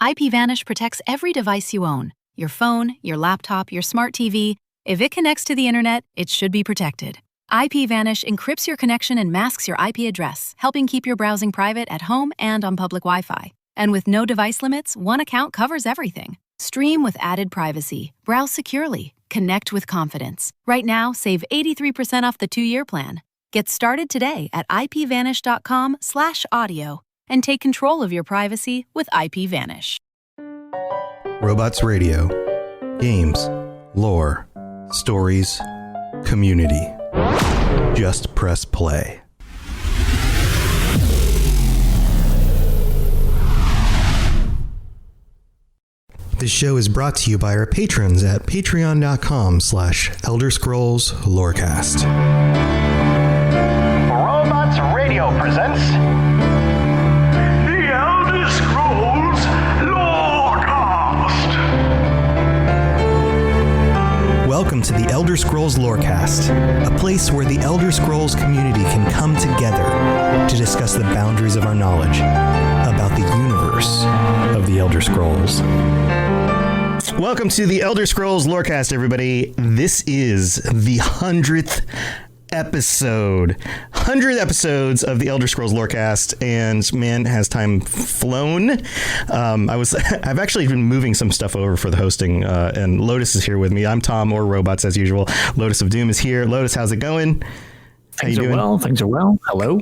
IPVanish protects every device you own. Your phone, your laptop, your smart TV. If it connects to the internet, it should be protected. IPVanish encrypts your connection and masks your IP address, helping keep your browsing private at home and on public Wi-Fi. And with no device limits, one account covers everything. Stream with added privacy. Browse securely. Connect with confidence. Right now, save 83% off the 2-year plan. Get started today at ipvanish.com/audio and take control of your privacy with IPVanish. Robots Radio. Games, lore, stories, community. Just press play. This show is brought to you by our patrons at patreon.com/Elder Scrolls Lorecast. Robots Radio presents The Elder Scrolls Lorecast. Welcome to the Elder Scrolls Lorecast, a place where the Elder Scrolls community can come together to discuss the boundaries of our knowledge about the universe of the Elder Scrolls. Welcome to the Elder Scrolls Lorecast, everybody. This is the 100th episode. 100 episodes of the Elder Scrolls Lorecast, and man, has time flown. I've actually been moving some stuff over for the hosting, and Lotus is here with me. I'm Tom, or Robots as usual. Lotus of Doom is here. Lotus, how's it going? Things are well. Hello.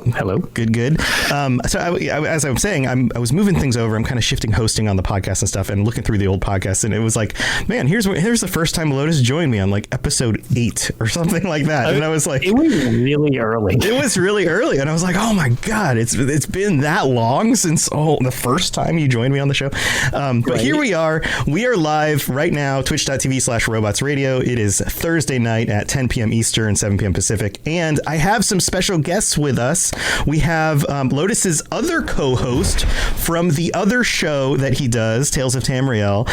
Good. So as I was saying, I was moving things over. I'm kind of shifting hosting on the podcast and stuff, and looking through the old podcasts, and it was like, man, here's the first time Lotus joined me on like episode 8 or something like that. And I was like, it was really early. It was really early, and I was like, oh my god, it's been that long since the first time you joined me on the show. But right. Here we are. We are live right now, twitch.tv/Robots Radio. It is Thursday night at 10 p.m. Eastern, 7 p.m. Pacific, and I have some special guests with us. We have Lotus's other co-host from the other show that he does, Tales of Tamriel,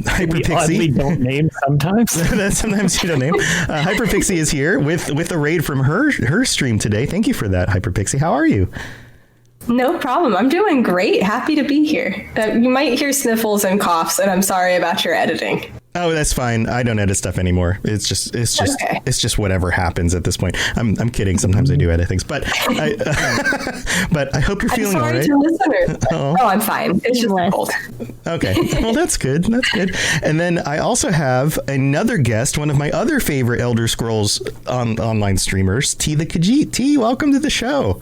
Hyper Pixie. We don't name sometimes. Sometimes you don't name. Hyper Pixie is here with a raid from her stream today. Thank you for that, Hyper Pixie. How are you? No problem. I'm doing great. Happy to be here. You might hear sniffles and coughs, and I'm sorry about your editing. Oh, that's fine. I don't edit stuff anymore. It's just whatever happens at this point. I'm kidding. Sometimes I do edit things, but I hope you're feeling all right. I'm sorry to listeners. Oh, I'm fine. It's just cold. Okay. Well, that's good. That's good. And then I also have another guest, one of my other favorite Elder Scrolls online streamers, T the Khajiit. T, welcome to the show.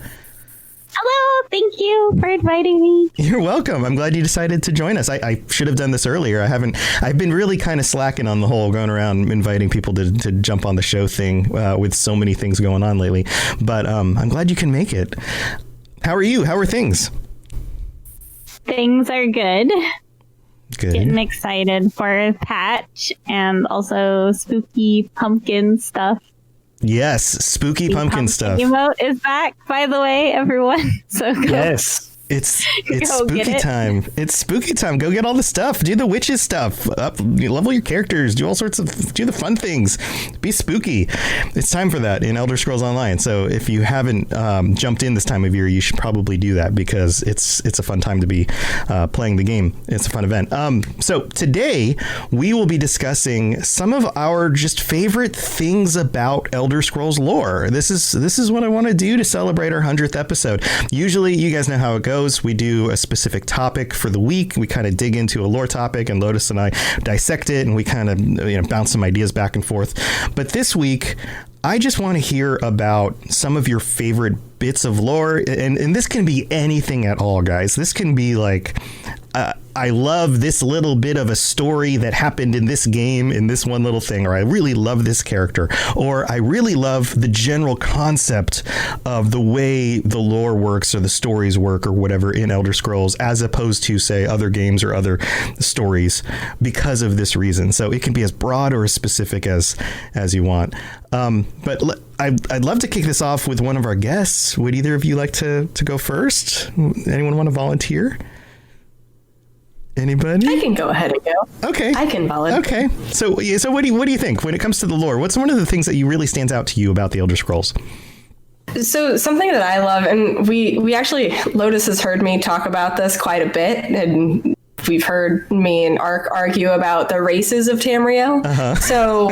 Hello, thank you for inviting me. You're welcome. I'm glad you decided to join us. I should have done this earlier. I've been really kind of slacking on the whole going around inviting people to jump on the show thing with so many things going on lately. But I'm glad you can make it. How are you? How are things? Things are good. Good. Getting excited for patch and also spooky pumpkin stuff. Yes, spooky pumpkin stuff. Emote is back, by the way, everyone. So go. Yes. It's spooky time. It's spooky time. Go get all the stuff. Do the witches stuff. Level your characters. Do all sorts of do the fun things. Be spooky. It's time for that in Elder Scrolls Online. So if you haven't jumped in this time of year, you should probably do that because it's a fun time to be playing the game. It's a fun event. So today we will be discussing some of our just favorite things about Elder Scrolls lore. This is what I want to do to celebrate our 100th episode. Usually, you guys know how it goes. We do a specific topic for the week. We kind of dig into a lore topic, and Lotus and I dissect it, and we kind of bounce some ideas back and forth. But this week, I just want to hear about some of your favorite bits of lore, and this can be anything at all, guys. This can be like, I love this little bit of a story that happened in this game in this one little thing, or I really love this character, or I really love the general concept of the way the lore works or the stories work or whatever in Elder Scrolls, as opposed to, say, other games or other stories because of this reason. So it can be as broad or as specific as you want. But I'd love to kick this off with one of our guests. Would either of you like to go first? Anyone want to volunteer? Anybody? I can go ahead and go. Okay. I can volunteer. Okay. So what do you think when it comes to the lore? What's one of the things that really stands out to you about the Elder Scrolls? So something that I love, and we actually, Lotus has heard me talk about this quite a bit, and we've heard me and Ark argue about the races of Tamriel. So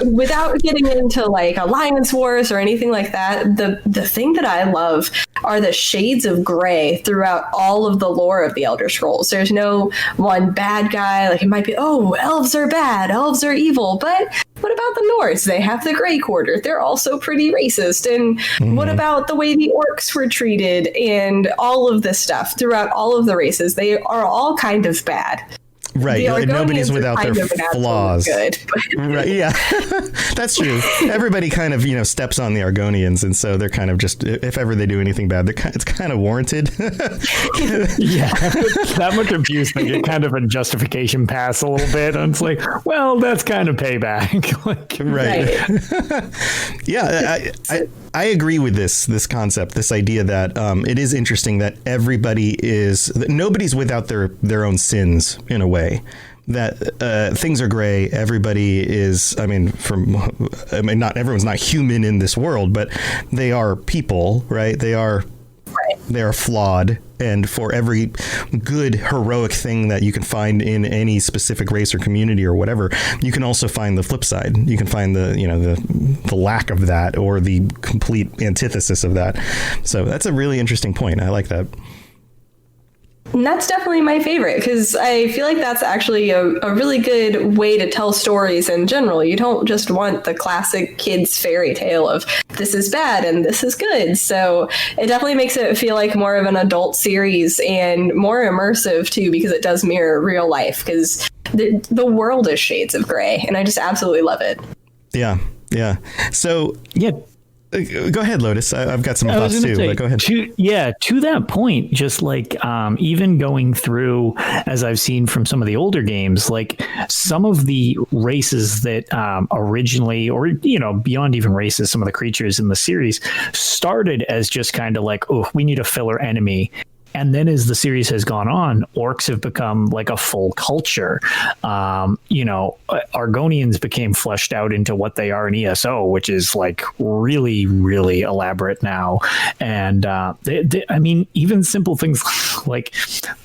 without getting into like alliance wars or anything like that, the thing that I love are the shades of gray throughout all of the lore of the Elder Scrolls. There's no one bad guy. Like it might be, oh, elves are bad, elves are evil, but what about the Nords? They have the Grey Quarter. They're also pretty racist. And what about the way the orcs were treated and all of this stuff throughout all of the races? They are all kind of bad. Right, like nobody's without their flaws. Good, right, yeah, that's true. Everybody kind of, steps on the Argonians, and so they're kind of just, if ever they do anything bad, it's kind of warranted. Yeah, that much abuse, they get kind of a justification pass a little bit, and it's like, well, that's kind of payback. Like, right. Yeah, I agree with this concept, this idea that it is interesting that nobody's without their own sins in a way. That things are gray. Everybody is. Not everyone's not human in this world, but they are people, right? They are flawed, and for every good heroic thing that you can find in any specific race or community or whatever, you can also find the flip side. You can find the lack of that or the complete antithesis of that. So that's a really interesting point. I like that. And that's definitely my favorite, because I feel like that's actually a really good way to tell stories in general. You don't just want the classic kids fairy tale of this is bad and this is good. So it definitely makes it feel like more of an adult series and more immersive too, because it does mirror real life, because the world is shades of gray, and I just absolutely love it. Yeah. So yeah. Go ahead, Lotus. I've got some thoughts too, but go ahead. To that point, just like even going through, as I've seen from some of the older games, like some of the races that originally, or beyond even races, some of the creatures in the series started as just kind of like, oh, we need a filler enemy. And then as the series has gone on, orcs have become like a full culture. Argonians became fleshed out into what they are in ESO, which is like really, really elaborate now. And even simple things like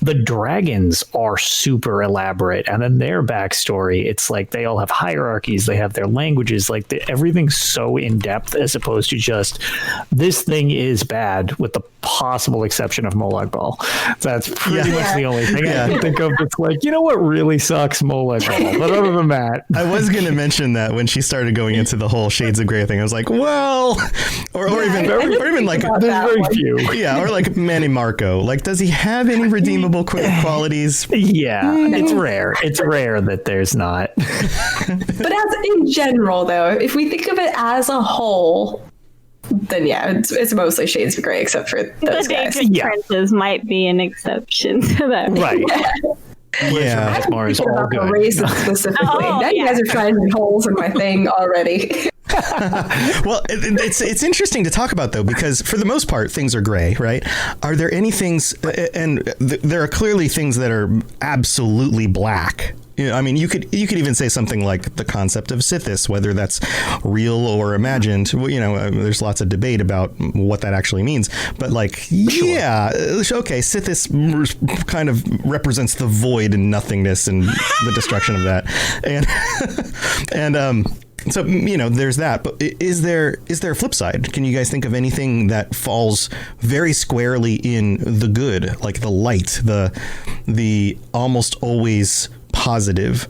the dragons are super elaborate. And then their backstory, it's like they all have hierarchies. They have their languages. Like everything's so in depth, as opposed to just this thing is bad with the possible exception of Molag Bal. That's pretty much the only thing I can think of that's like, what really sucks? Molag Bal. But other than that, I was going to mention that when she started going into the whole shades of gray thing, I was like, well, or even like there's very few. Yeah, or like Manny Marco. Like, does he have any redeemable qualities? Yeah, it's rare. It's rare that there's not. But as in general, though, if we think of it as a whole, then it's mostly shades of gray, except for those guys. Princes might be an exception to that. Right. Yeah. I'm thinking about the races specifically. You guys are finding holes in my thing already. Well, it's interesting to talk about, though, because for the most part, things are gray, right? Are there any things, and there are clearly things that are absolutely black. You could even say something like the concept of Sithis, whether that's real or imagined. There's lots of debate about what that actually means. But Sithis kind of represents the void and nothingness and the destruction of that. So, there's that. But is there a flip side? Can you guys think of anything that falls very squarely in the good, like the light, the almost always positive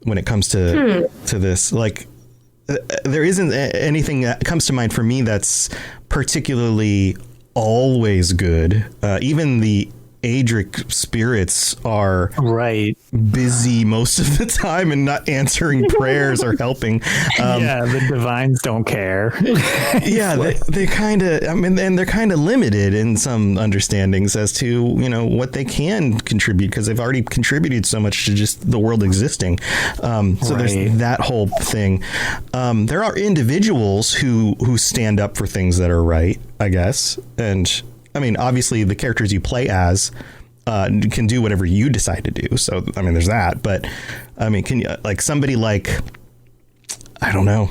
when it comes to this? Like, there isn't anything that comes to mind for me that's particularly always good. Even the Adric spirits are busy most of the time and not answering prayers or helping. The divines don't care. They kind of, and they're kind of limited in some understandings as to, what they can contribute, because they've already contributed so much to just the world existing. So there's that whole thing. There are individuals who stand up for things that are right, I guess. And obviously the characters you play as can do whatever you decide to do. So, there's that. But, can you, like somebody like, I don't know,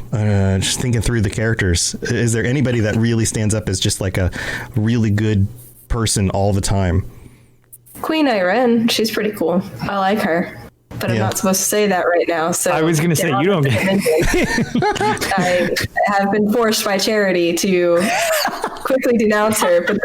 just thinking through the characters, is there anybody that really stands up as just like a really good person all the time? Queen Irene, she's pretty cool. I like her. But I'm not supposed to say that right now. So I was going to say, you don't get I have been forced by Charity to quickly denounce her, but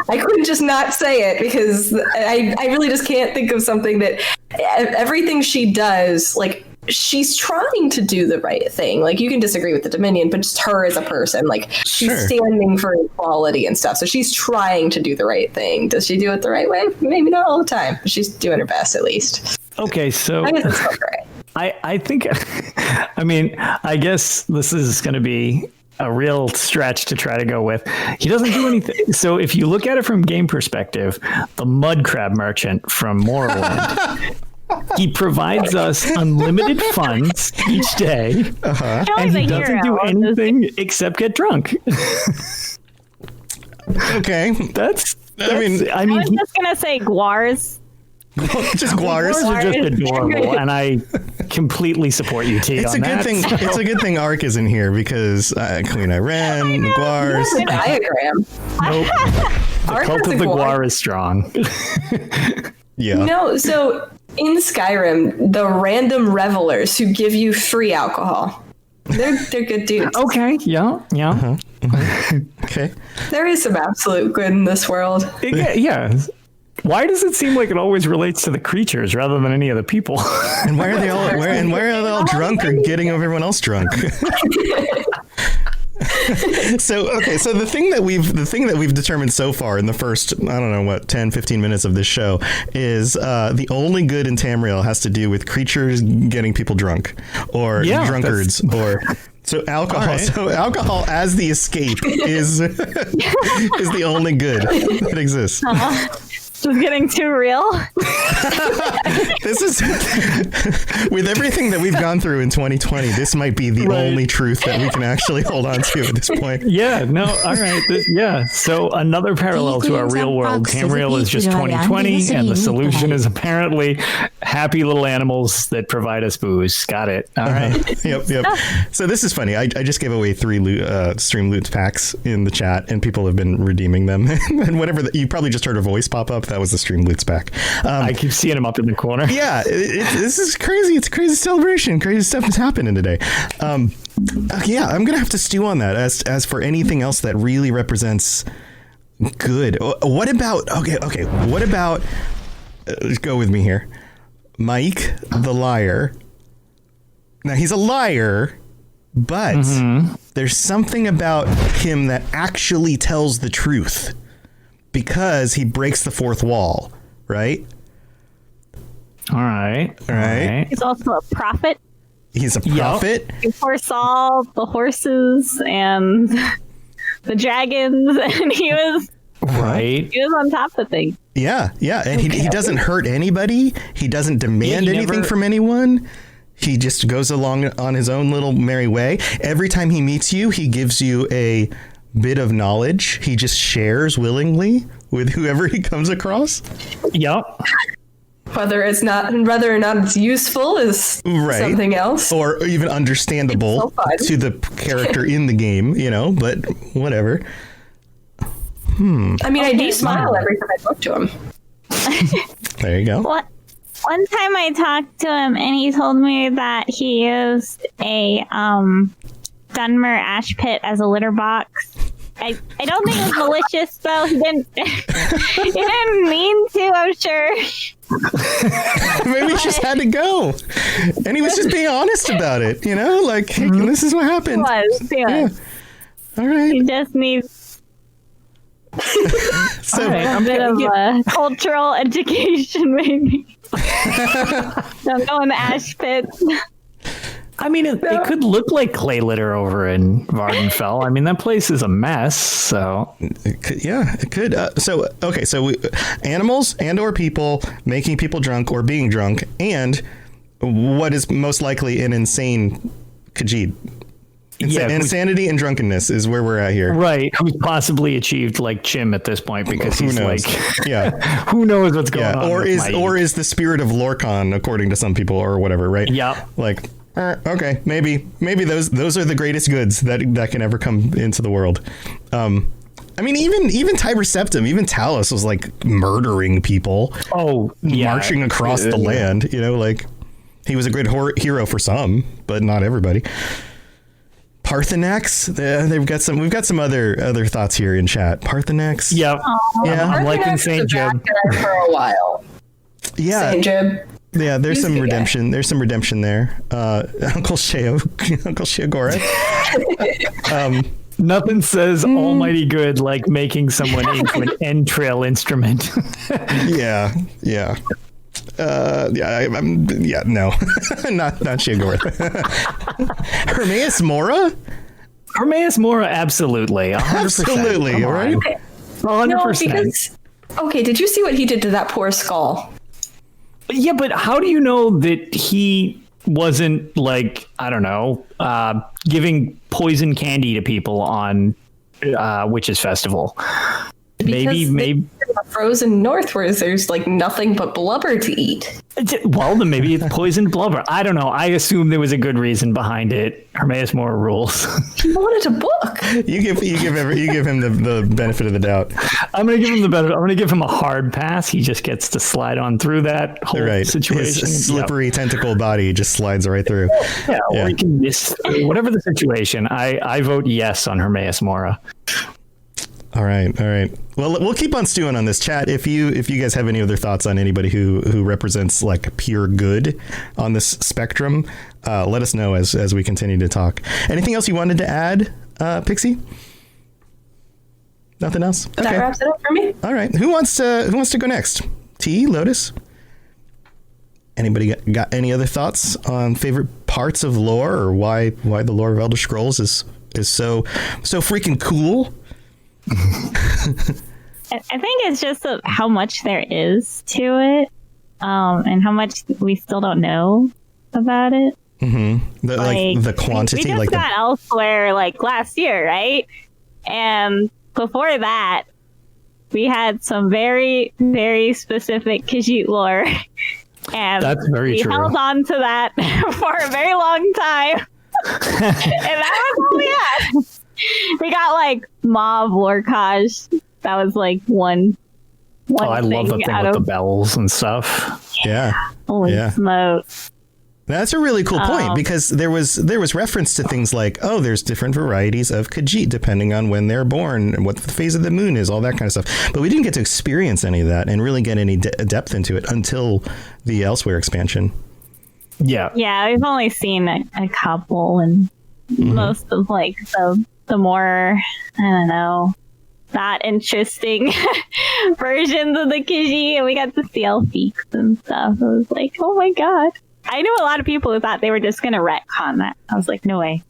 I couldn't just not say it because I really just can't think of something that everything she does, like, she's trying to do the right thing. Like, you can disagree with the Dominion, but just her as a person, like, she's standing for equality and stuff. So she's trying to do the right thing. Does she do it the right way? Maybe not all the time, but she's doing her best at least. Okay, so I guess it's not great. I think, I mean, I guess this is going to be a real stretch to try to go with. He doesn't do anything. So if you look at it from game perspective, the mud crab merchant from Morrowind, he provides us unlimited funds each day, and he doesn't do anything except get drunk. Okay, that's I mean, I was just gonna say guars. Just guars are just adorable, and I completely support you, T. It's on a good that. thing. It's a good thing Ark isn't here because Queen Irene, the guars. The diagram. Nope. The cult of the guar is strong. Yeah. No, so in Skyrim, the random revelers who give you free alcohol, they're good dudes. Okay. Yeah. Okay. There is some absolute good in this world. Yeah. Why does it seem like it always relates to the creatures rather than any of the people? And why are they all? Why are they all drunk or getting everyone else drunk? So the thing that we've determined so far in the first, I don't know what, 10, 15 minutes of this show is the only good in Tamriel has to do with creatures getting people drunk or drunkards or so alcohol. Right. So alcohol as the escape is the only good that exists. This is getting too real. This is with everything that we've gone through in 2020. This might be the only truth that we can actually hold on to at this point. Yeah. No. All right. So another parallel to our real world. Tamriel is just 2020, and the solution is apparently happy little animals that provide us booze. Got it. All right. Yep. So this is funny. I just gave away 3 stream loot packs in the chat, and people have been redeeming them. And whatever you probably just heard a voice pop up. That was the stream loot pack. I keep seeing him up in the corner. Yeah, this is crazy. It's a crazy celebration. Crazy stuff is happening today. Yeah, I'm gonna have to stew on that. As for anything else that really represents good, what about? Okay. What about? Go with me here. Mike the liar. Now he's a liar, but there's something about him that actually tells the truth. Because he breaks the fourth wall, right? All right. He's also a prophet. He's a prophet. He foresaw the horses and the dragons, and he was on top of things. Yeah, and he doesn't hurt anybody. He doesn't demand anything from anyone. He just goes along on his own little merry way. Every time he meets you, he gives you a bit of knowledge. He just shares willingly with whoever he comes across. Yep. Whether or not it's useful is something else, or even understandable to the character in the game, but whatever. I mean, I do smile every time I talk to him. There you go. One time I talked to him and he told me that he used a Dunmer ash pit as a litter box. I don't think it was malicious, though. He didn't mean to, I'm sure. Maybe he just had to go. And he was just being honest about it, like, hey, this is what happened. He was. All right. He just needs so, a bit of cultural education, maybe. Don't go in the ash pit. I mean, it could look like clay litter over in Vardenfell. I mean, that place is a mess. So it could. So animals and or people making people drunk or being drunk, and what is most likely an insane Khajiit. Insanity and drunkenness is where we're at here. Right. Who's possibly achieved like Chim at this point because he's like, who knows what's going on? Or is the spirit of Lorcan, according to some people, or whatever, right? Yeah. Like, okay, maybe those are the greatest goods that can ever come into the world. I mean, even Tiber Septim, even Talos was like murdering people. Oh, yeah. Marching across the land, you know, like he was a good hero for some, but not everybody. Parthenax, we've got some other thoughts here in chat. Parthenax. Yeah. Yeah. I'm liking St. Jib for a while. Yeah. St. Jib. Yeah, there's some redemption. There's some redemption there. Uncle Sheogora. Nothing says almighty good like making someone into an entrail instrument. Yeah. No, not Sheogora. Hermaeus Mora? Hermaeus Mora, absolutely. 100%. Absolutely, right? Okay. 100%. No, because, okay, did you see what he did to that poor skull? Yeah, but how do you know that he wasn't like, I don't know, giving poison candy to people on Witches Festival? Because maybe frozen north where there's like nothing but blubber to eat. Well, then maybe it's poisoned blubber. I don't know. I assume there was a good reason behind it. Hermaeus Mora rules. He wanted a book. You give him the benefit of the doubt. I'm gonna give him I'm gonna give him a hard pass. He just gets to slide on through that whole situation. His slippery tentacle body just slides right through. Yeah, or he can miss whatever the situation. I vote yes on Hermaeus Mora. All right. Well, we'll keep on stewing on this chat. If you guys have any other thoughts on anybody who represents like pure good on this spectrum, let us know as we continue to talk. Anything else you wanted to add, Pixie? Nothing else? Okay. That wraps it up for me. All right. Who wants to go next? T, Lotus? Anybody got any other thoughts on favorite parts of lore or why the lore of Elder Scrolls is so freaking cool? I think it's just how much there is to it, and how much we still don't know about it. Mm-hmm. The quantity. We just got Elsewhere like last year, right? And before that, we had some very, very specific Khajiit lore, and that's very true. We held on to that for a very long time, and that was all we had. We got like Mob Lorcage. That was like one I love the thing with the bells and stuff. Yeah. Holy smokes. That's a really cool point because there was reference to things like, there's different varieties of Khajiit depending on when they're born and what the phase of the moon is, all that kind of stuff. But we didn't get to experience any of that and really get any depth into it until the Elsewhere expansion. Yeah, we've only seen a couple, and most of like the more, I don't know, not interesting versions of the Khajiit, and we got to see Elfiques and stuff. I was like, oh my god. I knew a lot of people who thought they were just going to retcon that. I was like, no way.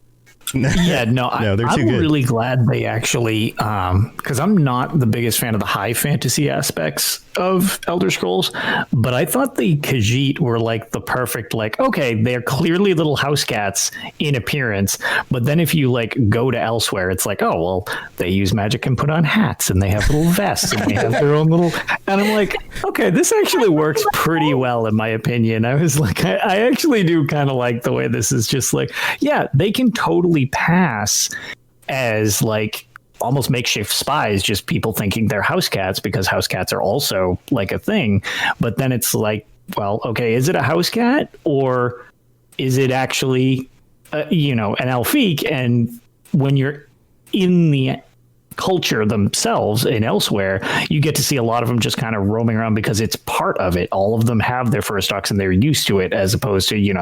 Yeah, no, they're too I'm good. really glad they actually, because I'm not the biggest fan of the high fantasy aspects of Elder Scrolls, but I thought the Khajiit were like the perfect, like, okay, they're clearly little house cats in appearance, but then if you like go to Elsewhere, it's like, oh, well, they use magic and put on hats and they have little vests and they have their own little, and I'm like, okay, this actually works pretty well in my opinion. I was like, I actually do kind of like the way this is just like, yeah, they can totally pass as like almost makeshift spies, just people thinking they're house cats because house cats are also like a thing. But then it's like, well, okay, is it a house cat or is it actually, an Elfique? And when you're in the culture themselves and Elsewhere, you get to see a lot of them just kind of roaming around because it's part of it. All of them have their first ox and they're used to it, as opposed to, in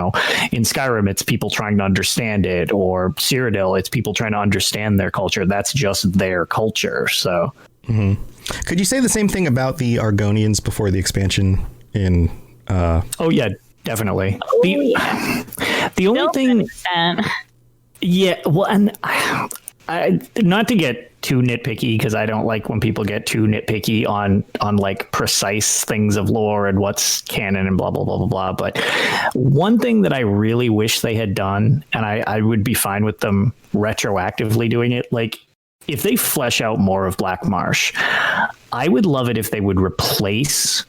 Skyrim, it's people trying to understand it, or Cyrodiil, it's people trying to understand their culture. That's just their culture. So could you say the same thing about the Argonians before the expansion in oh yeah, definitely. The only thing, yeah, well, and I not to get too nitpicky, because I don't like when people get too nitpicky on like precise things of lore and what's canon and blah blah blah blah blah. But one thing that I really wish they had done, and I would be fine with them retroactively doing it, like if they flesh out more of Black Marsh, I would love it if they would replace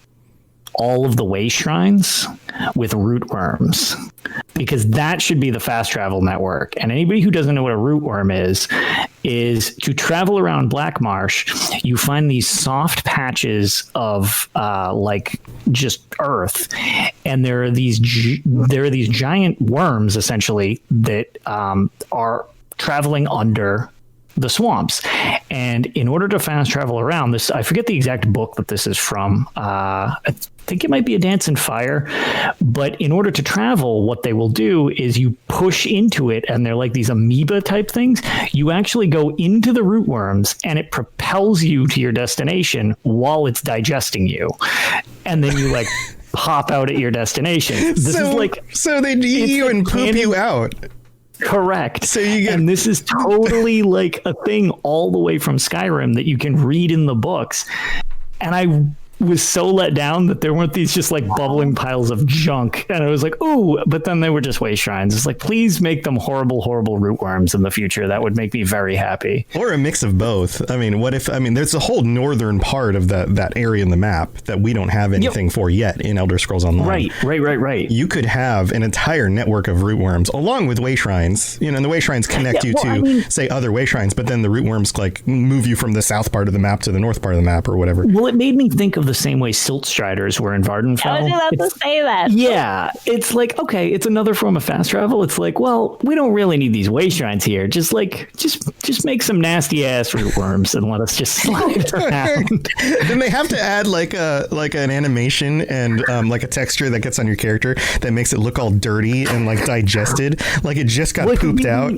all of the way shrines with root worms, because that should be the fast travel network. And anybody who doesn't know what a root worm is to travel around Black Marsh, you find these soft patches of like just earth, and there are these giant worms essentially that are traveling under the swamps. And in order to fast travel around this, I forget the exact book that this is from. I think it might be A Dance in Fire. But in order to travel, what they will do is you push into it, and they're like these amoeba type things. You actually go into the root worms, and it propels you to your destination while it's digesting you. And then you like pop out at your destination. This is like, so they eat you and poop you out. Correct. So you get, and this is totally like a thing all the way from Skyrim that you can read in the books. And I was so let down that there weren't these just like bubbling piles of junk. And I was like, ooh, but then they were just way shrines. It's like, please make them horrible, horrible root worms in the future. That would make me very happy. Or a mix of both. I mean, what if, I mean, there's a whole northern part of that area in the map that we don't have anything for yet in Elder Scrolls Online. Right. You could have an entire network of root worms along with way shrines, you know, and the way shrines connect you to say other way shrines, but then the root worms like move you from the south part of the map to the north part of the map or whatever. Well, it made me think of the same way Silt Striders were in Vardenfell. I was about to say that. Yeah, it's like, okay, it's another form of fast travel. It's like, well, we don't really need these way shrines here. Just make some nasty ass root worms and let us just slide around. Then they have to add like an animation and like a texture that gets on your character that makes it look all dirty and like digested, like it just got pooped out,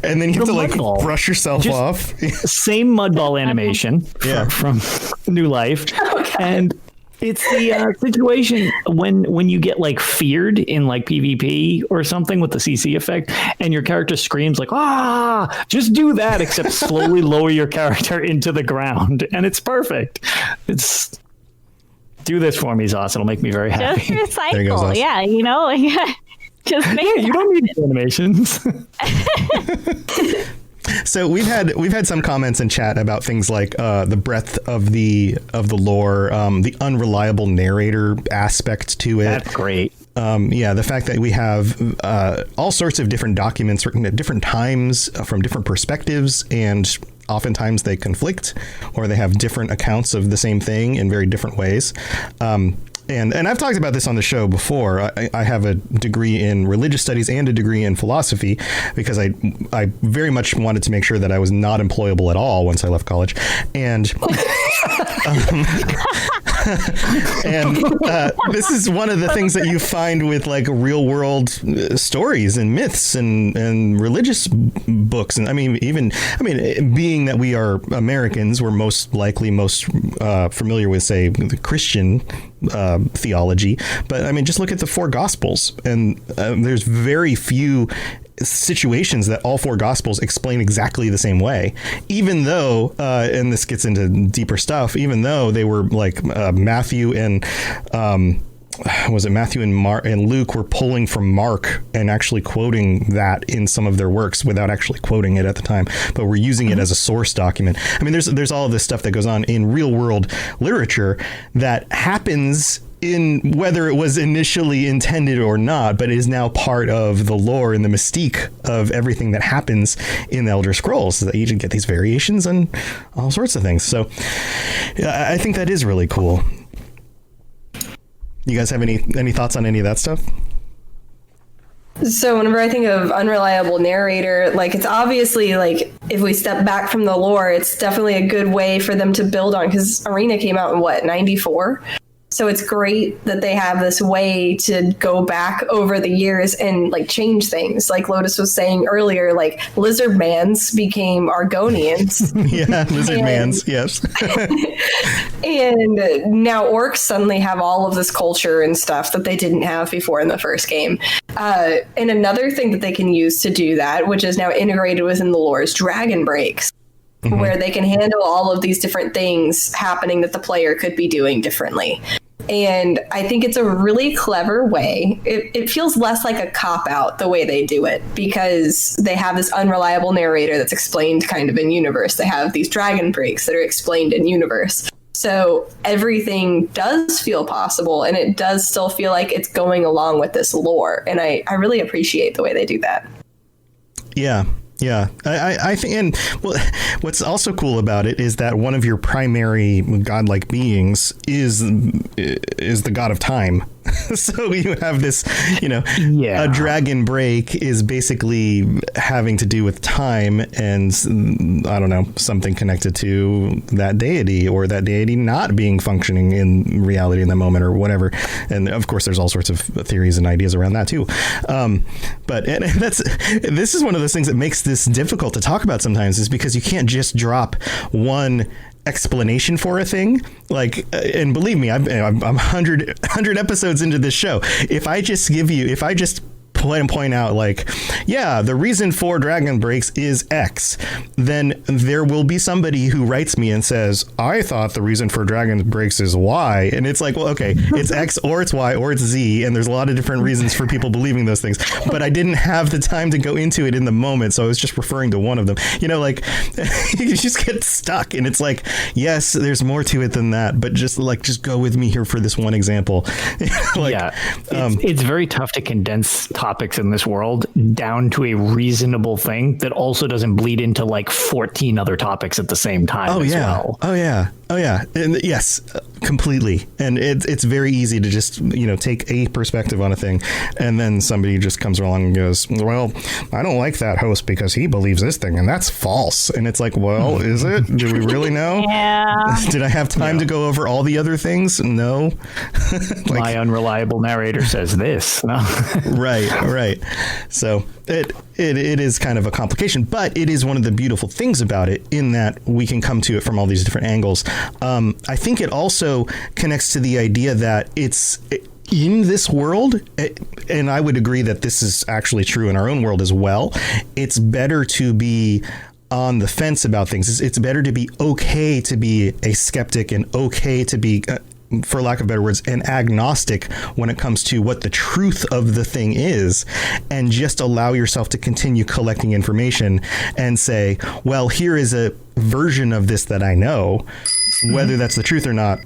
and then you have to like brush yourself off. Same mudball animation from New Life, and it's the situation when you get like feared in like PvP or something with the CC effect, and your character screams like, just do that, except slowly lower your character into the ground, and it's perfect. It's do this for me, Zos. It'll make me very happy. Just recycle, yeah, you know, just make you don't need animations. So we've had some comments in chat about things like the breadth of the lore, the unreliable narrator aspect to it. That's great. The fact that we have all sorts of different documents written at different times from different perspectives, and oftentimes they conflict or they have different accounts of the same thing in very different ways. And I've talked about this on the show before. I have a degree in religious studies and a degree in philosophy because I very much wanted to make sure that I was not employable at all once I left college. And this is one of the things that you find with like real world stories and myths and religious books. And I mean, being that we are Americans, we're most familiar with, say, the Christian theology. But I mean, just look at the four Gospels, and there's very few situations that all four Gospels explain exactly the same way, even though and this gets into deeper stuff, even though they were like Matthew and Matthew and Luke were pulling from Mark and actually quoting that in some of their works without actually quoting it at the time, but we're using it as a source document. I mean, there's all of this stuff that goes on in real world literature that happens in whether it was initially intended or not, but is now part of the lore and the mystique of everything that happens in the Elder Scrolls, so that you can get these variations and all sorts of things. So I think that is really cool. You guys have any thoughts on any of that stuff? So whenever I think of unreliable narrator, like it's obviously like if we step back from the lore, it's definitely a good way for them to build on, because Arena came out in 94? So it's great that they have this way to go back over the years and like change things. Like Lotus was saying earlier, like lizard mans became Argonians. Yeah, lizard mans, yes. And now orcs suddenly have all of this culture and stuff that they didn't have before in the first game. And another thing that they can use to do that, which is now integrated within the lore, is dragon breaks. Mm-hmm. Where they can handle all of these different things happening that the player could be doing differently. And I think it's a really clever way. It feels less like a cop-out the way they do it, because they have this unreliable narrator that's explained kind of in universe. They have these dragon breaks that are explained in universe. So everything does feel possible, and it does still feel like it's going along with this lore. And I really appreciate the way they do that. Yeah. Yeah, I think, and well, what's also cool about it is that one of your primary godlike beings is the god of time. So you have this, a dragon break is basically having to do with time and, I don't know, something connected to that deity or that deity not being functioning in reality in the moment or whatever. And of course, there's all sorts of theories and ideas around that too. But this is one of those things that makes this difficult to talk about sometimes, is because you can't just drop one explanation for a thing, like, and believe me, I'm 100 episodes into this show. If I just point out, like, yeah, the reason for dragon breaks is X, then there will be somebody who writes me and says, I thought the reason for dragon breaks is Y. And it's like, well, okay, it's X or it's Y or it's Z. And there's a lot of different reasons for people believing those things. But I didn't have the time to go into it in the moment. So I was just referring to one of them. Like, you just get stuck. And it's like, yes, there's more to it than that. But just go with me here for this one example. It's very tough to condense topics in this world down to a reasonable thing that also doesn't bleed into like 14 other topics at the same time. Well. Oh yeah. And yes, completely. And it's very easy to just, take a perspective on a thing. And then somebody just comes along and goes, well, I don't like that host because he believes this thing and that's false. And it's like, well, is it? Do we really know? Yeah. Did I have time to go over all the other things? No. My unreliable narrator says this. No. Right. So it is kind of a complication, but it is one of the beautiful things about it in that we can come to it from all these different angles. I think it also connects to the idea that it's in this world, and I would agree that this is actually true in our own world as well. It's better to be on the fence about things. It's better to be okay to be a skeptic and okay to be, for lack of better words, an agnostic when it comes to what the truth of the thing is, and just allow yourself to continue collecting information and say, well, here is a version of this that I know, whether that's the truth or not.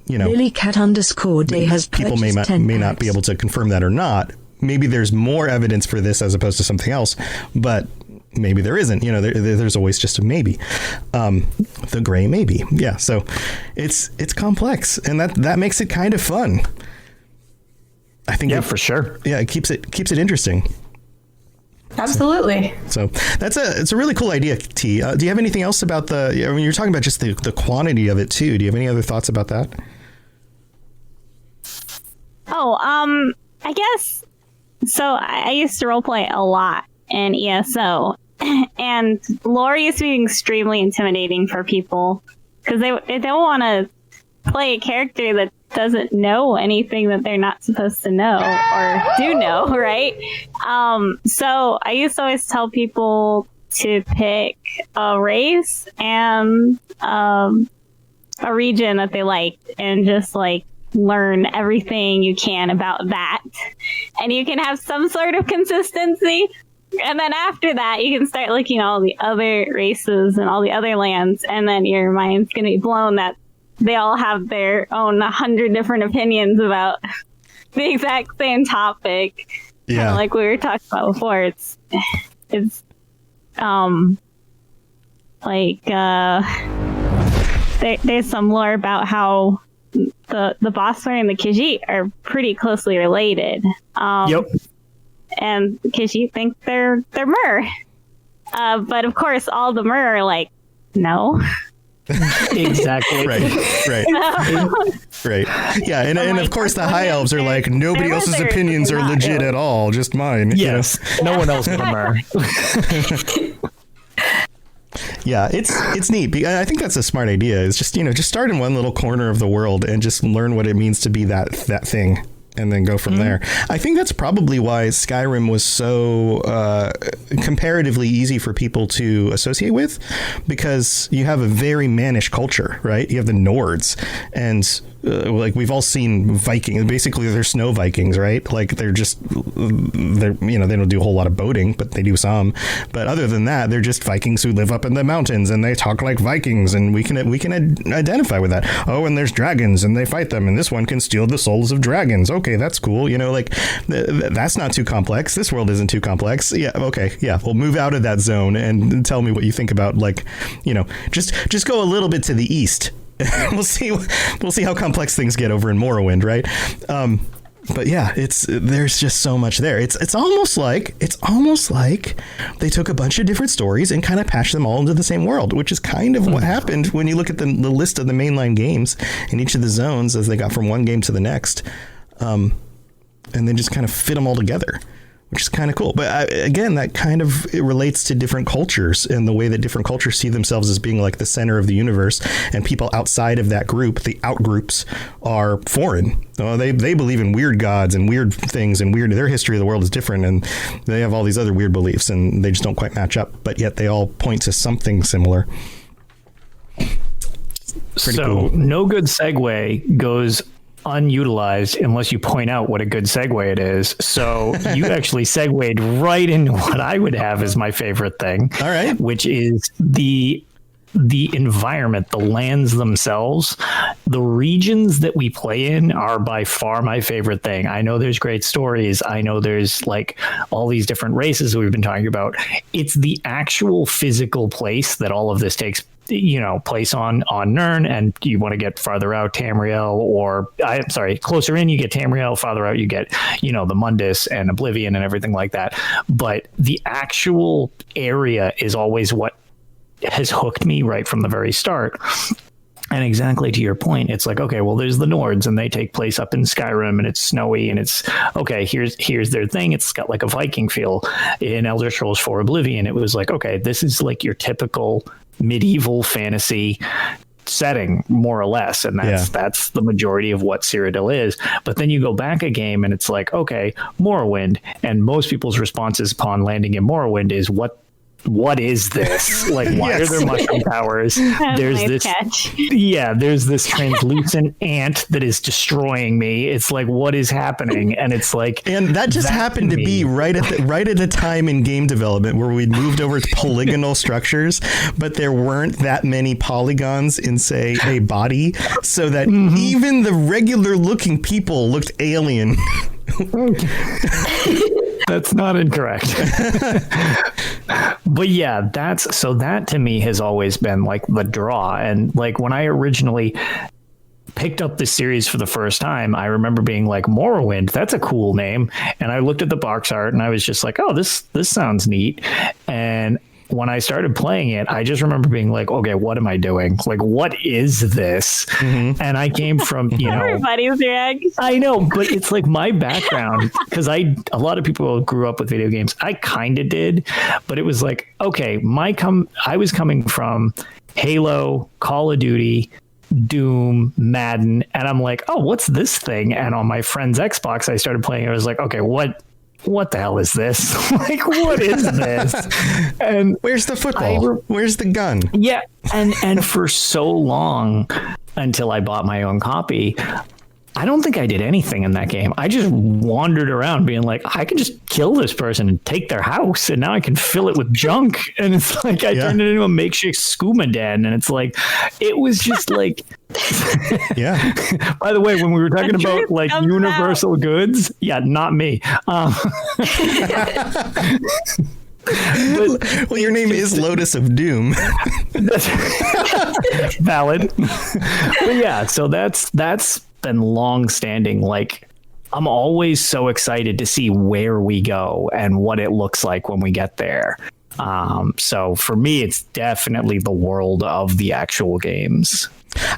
LilyCat_day has people may not be able to confirm that or not. Maybe there's more evidence for this as opposed to something else, but maybe there isn't. There's always just a maybe, the gray maybe. Yeah. So it's complex, and that makes it kind of fun. I think. Yeah, for sure. Yeah, it keeps it interesting. Absolutely. So it's a really cool idea, T. Do you have anything else about you're talking about just the quantity of it too. Do you have any other thoughts about that? Oh, I guess so. I used to roleplay a lot in ESO, and lore used to be extremely intimidating for people because they don't want to play a character that doesn't know anything that they're not supposed to know or do know, right? So I used to always tell people to pick a race and a region that they liked and just learn everything you can about that. And you can have some sort of consistency. And then after that, you can start looking at all the other races and all the other lands. And then your mind's going to be blown that they all have their own 100 different opinions about the exact same topic. Yeah. Like we were talking about before, there's some lore about how the Bossler and the Khajiit are pretty closely related. Yep. And Khajiit think they're Mer. But of course, all the Mer are like, no. Exactly. Right. Yeah, and of course the high elves are like, nobody else's opinions are legit at all, just mine. Yes, no one else but Mer. Yeah, it's neat. I think that's a smart idea. It's just just start in one little corner of the world and just learn what it means to be that thing, and then go from there. I think that's probably why Skyrim was so comparatively easy for people to associate with, because you have a very mannish culture, right? You have the Nords, and like we've all seen Vikings. Basically, they're snow Vikings, right? Like they're they don't do a whole lot of boating, but they do some. But other than that, they're just Vikings who live up in the mountains and they talk like Vikings, and we can identify with that. Oh, and there's dragons and they fight them, and this one can steal the souls of dragons. Okay, that's cool. Like that's not too complex. This world isn't too complex. Yeah. Okay. Yeah. We'll move out of that zone and tell me what you think about, like, just go a little bit to the east. We'll see how complex things get over in Morrowind, right? But yeah, there's just so much there. It's almost like they took a bunch of different stories and kind of patched them all into the same world, which is kind of what happened when you look at the list of the mainline games in each of the zones as they got from one game to the next, and then just kind of fit them all together, which is kind of cool. But again, that kind of it relates to different cultures and the way that different cultures see themselves as being like the center of the universe, and people outside of that group, the outgroups, are foreign. They believe in weird gods and weird things, and their history of the world is different, and they have all these other weird beliefs, and they just don't quite match up. But yet they all point to something similar. Pretty cool. No good segue goes unutilized unless you point out what a good segue it is. So you actually segued right into what I would have as my favorite thing. All right. Which is the environment, the lands themselves. The regions that we play in are by far my favorite thing. I know there's great stories. I know there's like all these different races that we've been talking about. It's the actual physical place that all of this takes place on Nirn, and you want to get farther out, Tamriel, or closer in you get Tamriel, farther out you get the Mundus and Oblivion and everything like that. But the actual area is always what has hooked me right from the very start. And exactly to your point, it's like, okay, well, there's the Nords, and they take place up in Skyrim, and it's snowy, and it's okay. Here's their thing. It's got like a Viking feel. In Elder Scrolls 4 Oblivion, it was like, okay, this is like your typical medieval fantasy setting, more or less, and that's the majority of what Cyrodiil is. But then you go back a game, and it's like, okay, Morrowind, and most people's responses upon landing in Morrowind is, what is this? Like, why are there mushroom towers? There's nice this catch. There's this translucent ant that is destroying me. It's like, what is happening? And it's like, and that just happened to be right at a time in game development where we'd moved over to polygonal structures, but there weren't that many polygons in, say, a body, so that even the regular looking people looked alien. That's not incorrect. But yeah, that to me has always been like the draw. And like when I originally picked up this series for the first time, I remember being like, Morrowind, that's a cool name. And I looked at the box art and I was just like, oh, this sounds neat. And when I started playing it, I just remember being like, okay, what am I doing? Like, what is this? And I came from, everybody's reaction. I know, but it's like my background, because a lot of people grew up with video games. I kind of did, but it was like, okay, I was coming from Halo, Call of Duty, Doom, Madden, and I'm like, oh, what's this thing? And on my friend's Xbox, I started playing. I was like, okay, what the hell is this? Like, what is this? And where's the football? Where's the gun? Yeah. And for so long, until I bought my own copy, I don't think I did anything in that game. I just wandered around being like, I can just kill this person and take their house, and now I can fill it with junk. And it's like, I turned it into a makeshift skooma den. And it's like, it was just like, yeah. By the way, when we were talking about like universal goods, not me. Well, your name is Lotus of Doom. That's valid. But yeah, so that's been long standing. Like, I'm always so excited to see where we go and what it looks like when we get there. So for me, it's definitely the world of the actual games.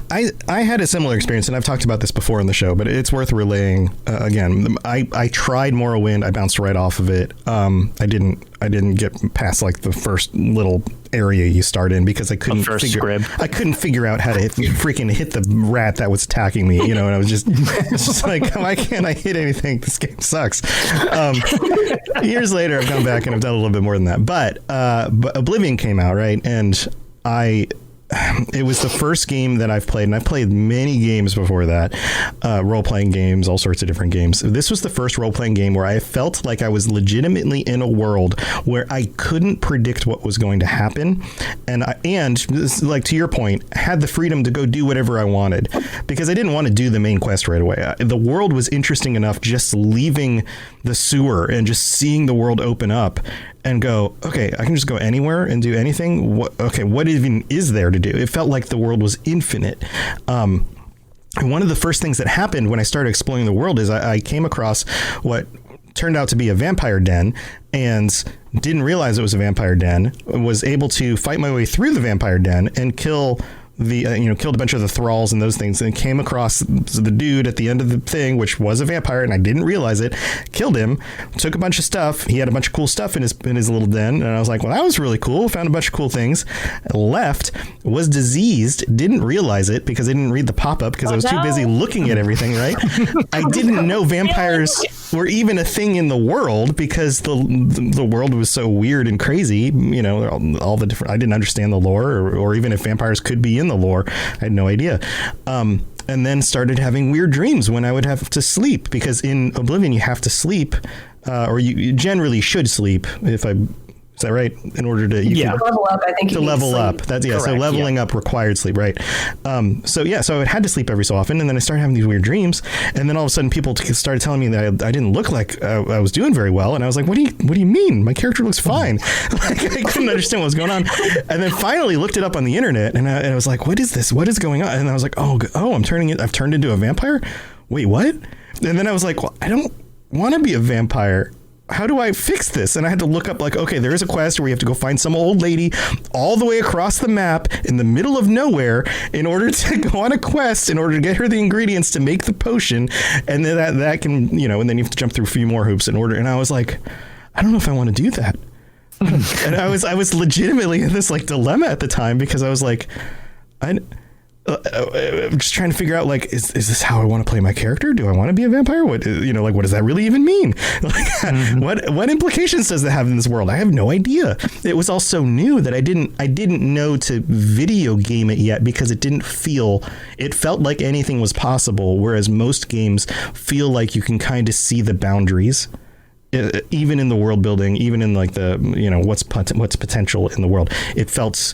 I had a similar experience, and I've talked about this before in the show, but it's worth relaying again. I tried Morrowind. I bounced right off of it. I didn't get past like the first little area you start in because I couldn't figure out how to hit the rat that was attacking me, and I was just like, why can't I hit anything? This game sucks. Years later, I've gone back and I've done a little bit more than that, but Oblivion came out, right? And it was the first game that I've played, and I've played many games before that, role-playing games, all sorts of different games. This was the first role-playing game where I felt like I was legitimately in a world where I couldn't predict what was going to happen, and like to your point, had the freedom to go do whatever I wanted, because I didn't want to do the main quest right away. The world was interesting enough just leaving the sewer and just seeing the world open up and go, okay, I can just go anywhere and do anything. What even is there to do? It felt like the world was infinite. And one of the first things that happened when I started exploring the world is I came across what turned out to be a vampire den, and didn't realize it was a vampire den, was able to fight my way through the vampire den and killed a bunch of the thralls and those things, and came across the dude at the end of the thing, which was a vampire, and I didn't realize it. Killed him, took a bunch of stuff. He had a bunch of cool stuff in his little den, and I was like, well, that was really cool. Found a bunch of cool things. Left, was diseased, didn't realize it because I didn't read the pop-up because I was too busy looking at everything, right? I didn't know vampires were even a thing in the world because the world was so weird and crazy. All the different, I didn't understand the lore, or even if vampires could be in the lore. I had no idea. And then started having weird dreams when I would have to sleep, because in Oblivion you have to sleep, or you generally should sleep. Is that right? In order to level up, I think to level up. That's Correct, so leveling up required sleep, right? So I had to sleep every so often, and then I started having these weird dreams, and then all of a sudden people started telling me that I didn't look like I was doing very well, and I was like, what do you mean? My character looks fine. Like, I couldn't understand what was going on, and then finally looked it up on the internet, and I was like, what is this? What is going on? And I was like, I've turned into a vampire. Wait, what? And then I was like, well, I don't want to be a vampire. How do I fix this? And I had to look up, like, okay, there is a quest where you have to go find some old lady all the way across the map in the middle of nowhere in order to go on a quest, in order to get her the ingredients to make the potion. And then that can, and then you have to jump through a few more hoops in order. And I was like, I don't know if I want to do that. And I was legitimately in this like dilemma at the time, because I was like, I'm just trying to figure out, like, is this how I want to play my character? Do I want to be a vampire? What does that really even mean? Like, what implications does that have in this world? I have no idea. It was all so new that I didn't know to video game it yet, because it felt like anything was possible, whereas most games feel like you can kind of see the boundaries, even in the world building, even in like the what's potential in the world. It felt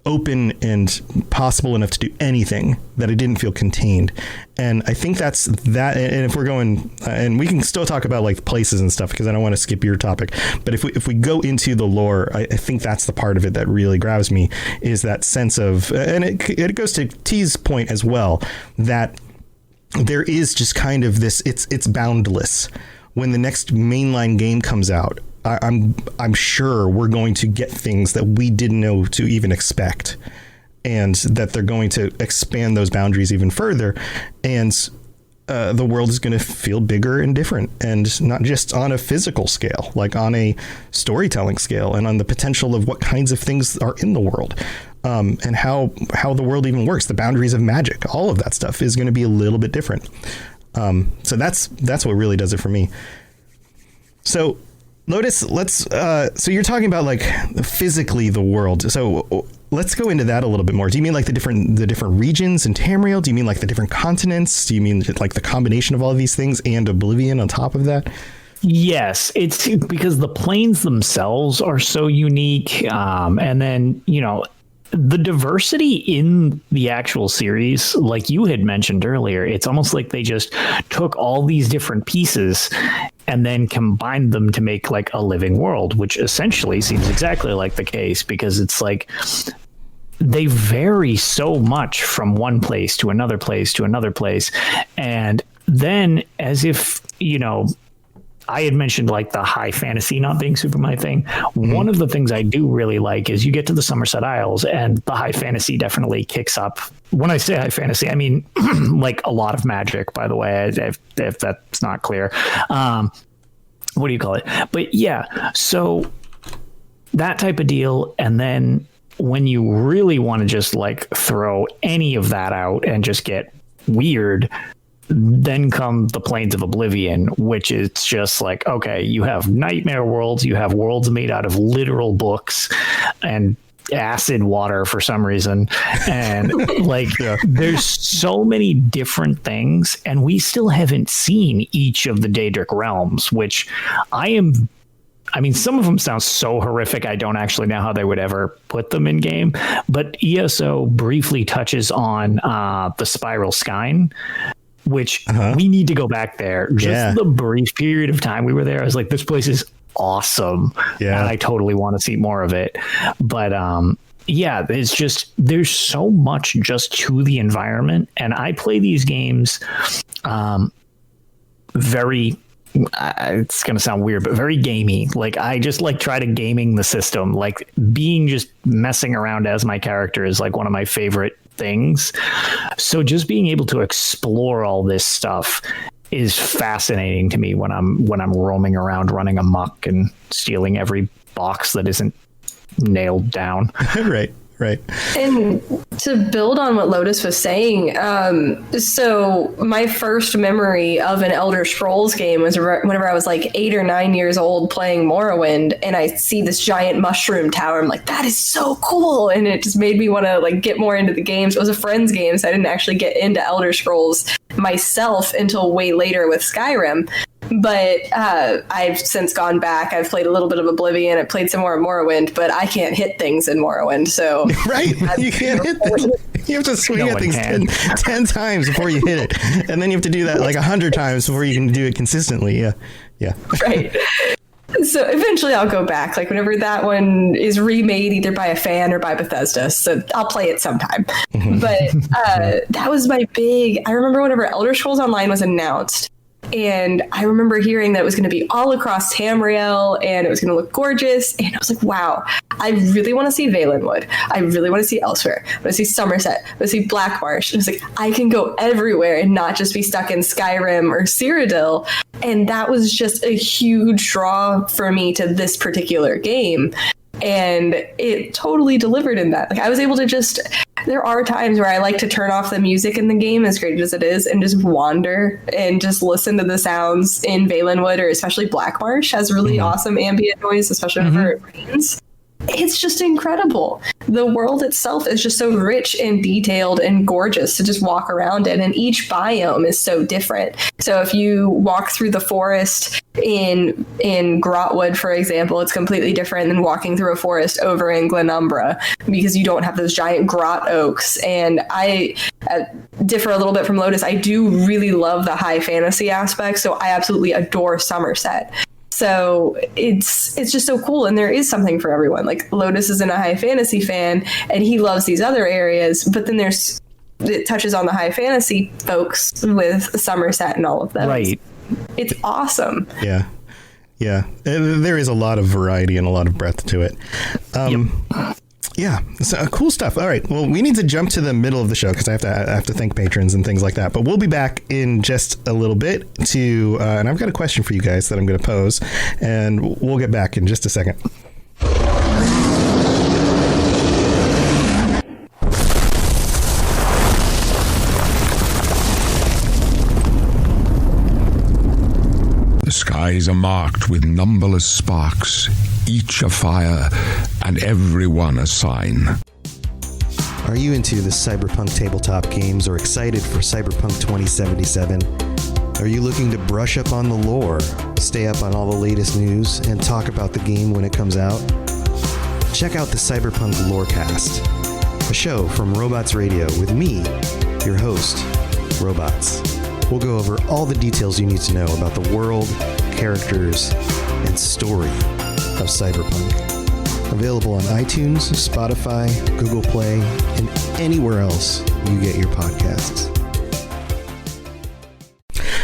open and possible enough to do anything that it didn't feel contained. And I think that's that. And if we're going, and we can still talk about like places and stuff, because I don't want to skip your topic, but if we go into the lore, I think that's the part of it that really grabs me, is that sense of, and it goes to T's point as well, that there is just kind of this, it's boundless. When the next mainline game comes out, I'm sure we're going to get things that we didn't know to even expect, and that they're going to expand those boundaries even further, and the world is going to feel bigger and different, and not just on a physical scale, like on a storytelling scale, and on the potential of what kinds of things are in the world, and how the world even works, the boundaries of magic, all of that stuff is going to be a little bit different. So that's what really does it for me. So Lotus, so you're talking about like physically the world. So let's go into that a little bit more. Do you mean like the different regions in Tamriel? Do you mean like the different continents? Do you mean like the combination of all of these things and Oblivion on top of that? Yes, it's because the planes themselves are so unique. And then, the diversity in the actual series, like you had mentioned earlier, it's almost like they just took all these different pieces and then combined them to make like a living world, which essentially seems exactly like the case, because it's like they vary so much from one place to another place to another place. And then, as if, I had mentioned like the high fantasy not being super my thing. Mm-hmm. One of the things I do really like is you get to the Somerset Isles, and the high fantasy definitely kicks up. When I say high fantasy, I mean like a lot of magic, by the way, if that's not clear. What do you call it? But yeah, so that type of deal. And then when you really want to just like throw any of that out and just get weird, then come the Plains of Oblivion, which is just like, okay, you have nightmare worlds, you have worlds made out of literal books, and acid water for some reason. And like, there's so many different things, and we still haven't seen each of the Daedric realms, which I mean, some of them sound so horrific, I don't actually know how they would ever put them in game. But ESO briefly touches on the Spiral Skyne, which we need to go back there. Just the brief period of time we were there, I was like, this place is awesome. Yeah. And I totally want to see more of it. But it's just, there's so much just to the environment. And I play these games very... it's going to sound weird, but very gamey. Like, I just like try to gaming the system. Like, being just messing around as my character is like one of my favorite things. So just being able to explore all this stuff is fascinating to me when I'm roaming around, running amok and stealing every box that isn't nailed down. Right. And to build on what Lotus was saying, so my first memory of an Elder Scrolls game was whenever I was like 8 or 9 years old playing Morrowind, and I see this giant mushroom tower. I'm like, that is so cool. And it just made me want to like get more into the games. It was a friend's game, so I didn't actually get into Elder Scrolls myself until way later with Skyrim. But I've since gone back. I've played a little bit of Oblivion. I've played some more of Morrowind, but I can't hit things in Morrowind. So you can't hit things. You have to swing at things 10 times before you hit it. And then you have to do that like 100 times before you can do it consistently. Yeah. Right. So eventually I'll go back, like whenever that one is remade either by a fan or by Bethesda. So I'll play it sometime. But that was my I remember whenever Elder Scrolls Online was announced, and I remember hearing that it was going to be all across Tamriel and it was going to look gorgeous. And I was like, wow, I really want to see Valenwood. I really want to see Elsewhere. I want to see Somerset. I want to see Blackmarsh. And it's like, I can go everywhere and not just be stuck in Skyrim or Cyrodiil. And that was just a huge draw for me to this particular game. And it totally delivered in that. Like, I was able to there are times where I like to turn off the music in the game, as great as it is, and just wander and just listen to the sounds in Valenwood, or especially Blackmarsh has really awesome ambient noise, especially whenever it rains. It's just incredible. The world itself is just so rich and detailed and gorgeous to just walk around in, and each biome is so different. So if you walk through the forest in Grotwood, for example, it's completely different than walking through a forest over in Glenumbra, because you don't have those giant grot oaks. And I differ a little bit from Lotus. I do really love the high fantasy aspect, so I absolutely adore Somerset. So it's just so cool, and there is something for everyone. Like, Lotus isn't a high fantasy fan, and he loves these other areas, but then it touches on the high fantasy folks with Somerset and all of them. Right. It's awesome. Yeah. There is a lot of variety and a lot of breadth to it. Yeah, so cool stuff. All right, well, we need to jump to the middle of the show because I have to thank patrons and things like that. But we'll be back in just a little bit and I've got a question for you guys that I'm going to pose, and we'll get back in just a second. The skies are marked with numberless sparks, each a fire, and every one a sign. Are you into the cyberpunk tabletop games or excited for Cyberpunk 2077? Are you looking to brush up on the lore, stay up on all the latest news, and talk about the game when it comes out? Check out the Cyberpunk Lorecast, a show from Robots Radio with me, your host, Robots. We'll go over all the details you need to know about the world, characters, and story of Cyberpunk. Available on iTunes, Spotify, Google Play, and anywhere else you get your podcasts.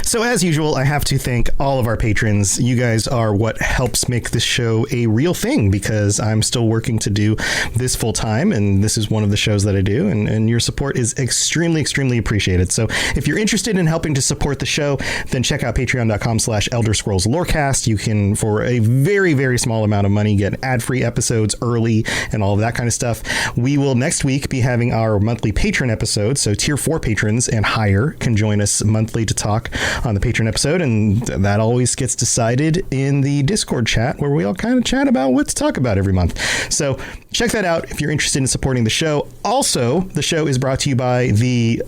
So as usual, I have to thank all of our patrons. You guys are what helps make this show a real thing, because I'm still working to do this full time, and this is one of the shows that I do, and your support is extremely, extremely appreciated. So if you're interested in helping to support the show, then check out patreon.com/Elder Scrolls Lorecast. You can, for a very, very small amount of money, get ad-free episodes early and all of that kind of stuff. We will next week be having our monthly patron episode, so tier 4 patrons and higher can join us monthly to talk on the Patreon episode, and that always gets decided in the Discord chat where we all kind of chat about what to talk about every month. So check that out if you're interested in supporting the show. Also, the show is brought to you by the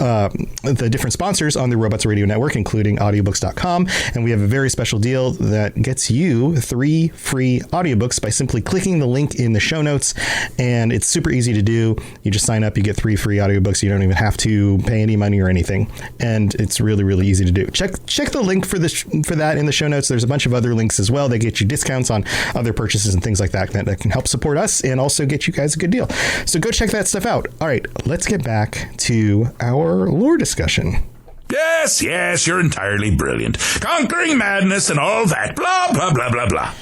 different sponsors on the Robots Radio Network, including audiobooks.com, and we have a very special deal that gets you 3 free audiobooks by simply clicking the link in the show notes, and it's super easy to do. You just sign up, you get 3 free audiobooks. You don't even have to pay any money or anything, and it's really, really easy to do. Check the link for that in the show notes. There's a bunch of other links as well. They get you discounts on other purchases and things like that can help support us and also get you guys a good deal. So go check that stuff out. All right, let's get back to our lore discussion. Yes, you're entirely brilliant. Conquering madness and all that. Blah, blah, blah, blah, blah.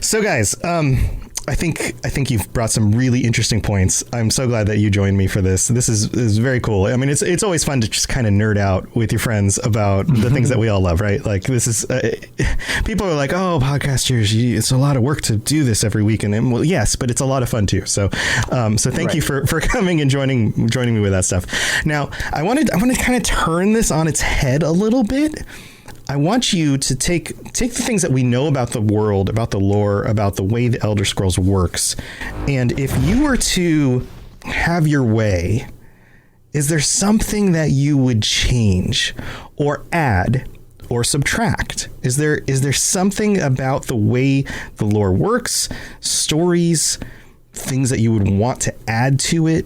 So, guys, I think you've brought some really interesting points. I'm so glad that you joined me for this. This is very cool. I mean, it's always fun to just kind of nerd out with your friends about the things that we all love, right? Like this is people are like, oh, podcasters, it's a lot of work to do this every week, and well, yes, but it's a lot of fun too. So thank you for coming and joining me with that stuff. Now, I want to kind of turn this on its head a little bit. I want you to take the things that we know about the world, about the lore, about the way the Elder Scrolls works, and if you were to have your way, is there something that you would change or add or subtract? Is there something about the way the lore works, stories, things that you would want to add to it,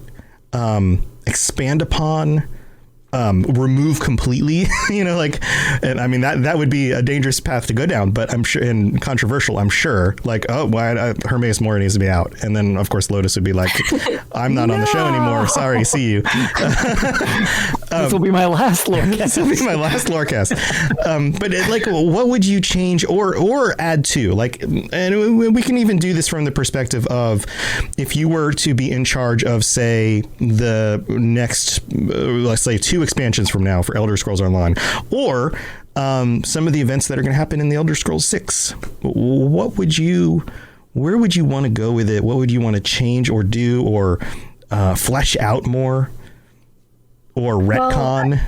expand upon, remove completely, and I mean, that would be a dangerous path to go down, but I'm sure, and controversial, I'm sure, like, oh, why Hermaeus Mora needs to be out. And then of course Lotus would be like, I'm not on the show anymore. Sorry, see you. This will be my last lorecast. This will be my last lorecast. But what would you change or add to? Like, and we can even do this from the perspective of if you were to be in charge of, say, the next, let's say 2 expansions from now for Elder Scrolls Online, or some of the events that are going to happen in the Elder Scrolls 6. Where would you want to go with it? What would you want to change or do or flesh out more? Or retcon?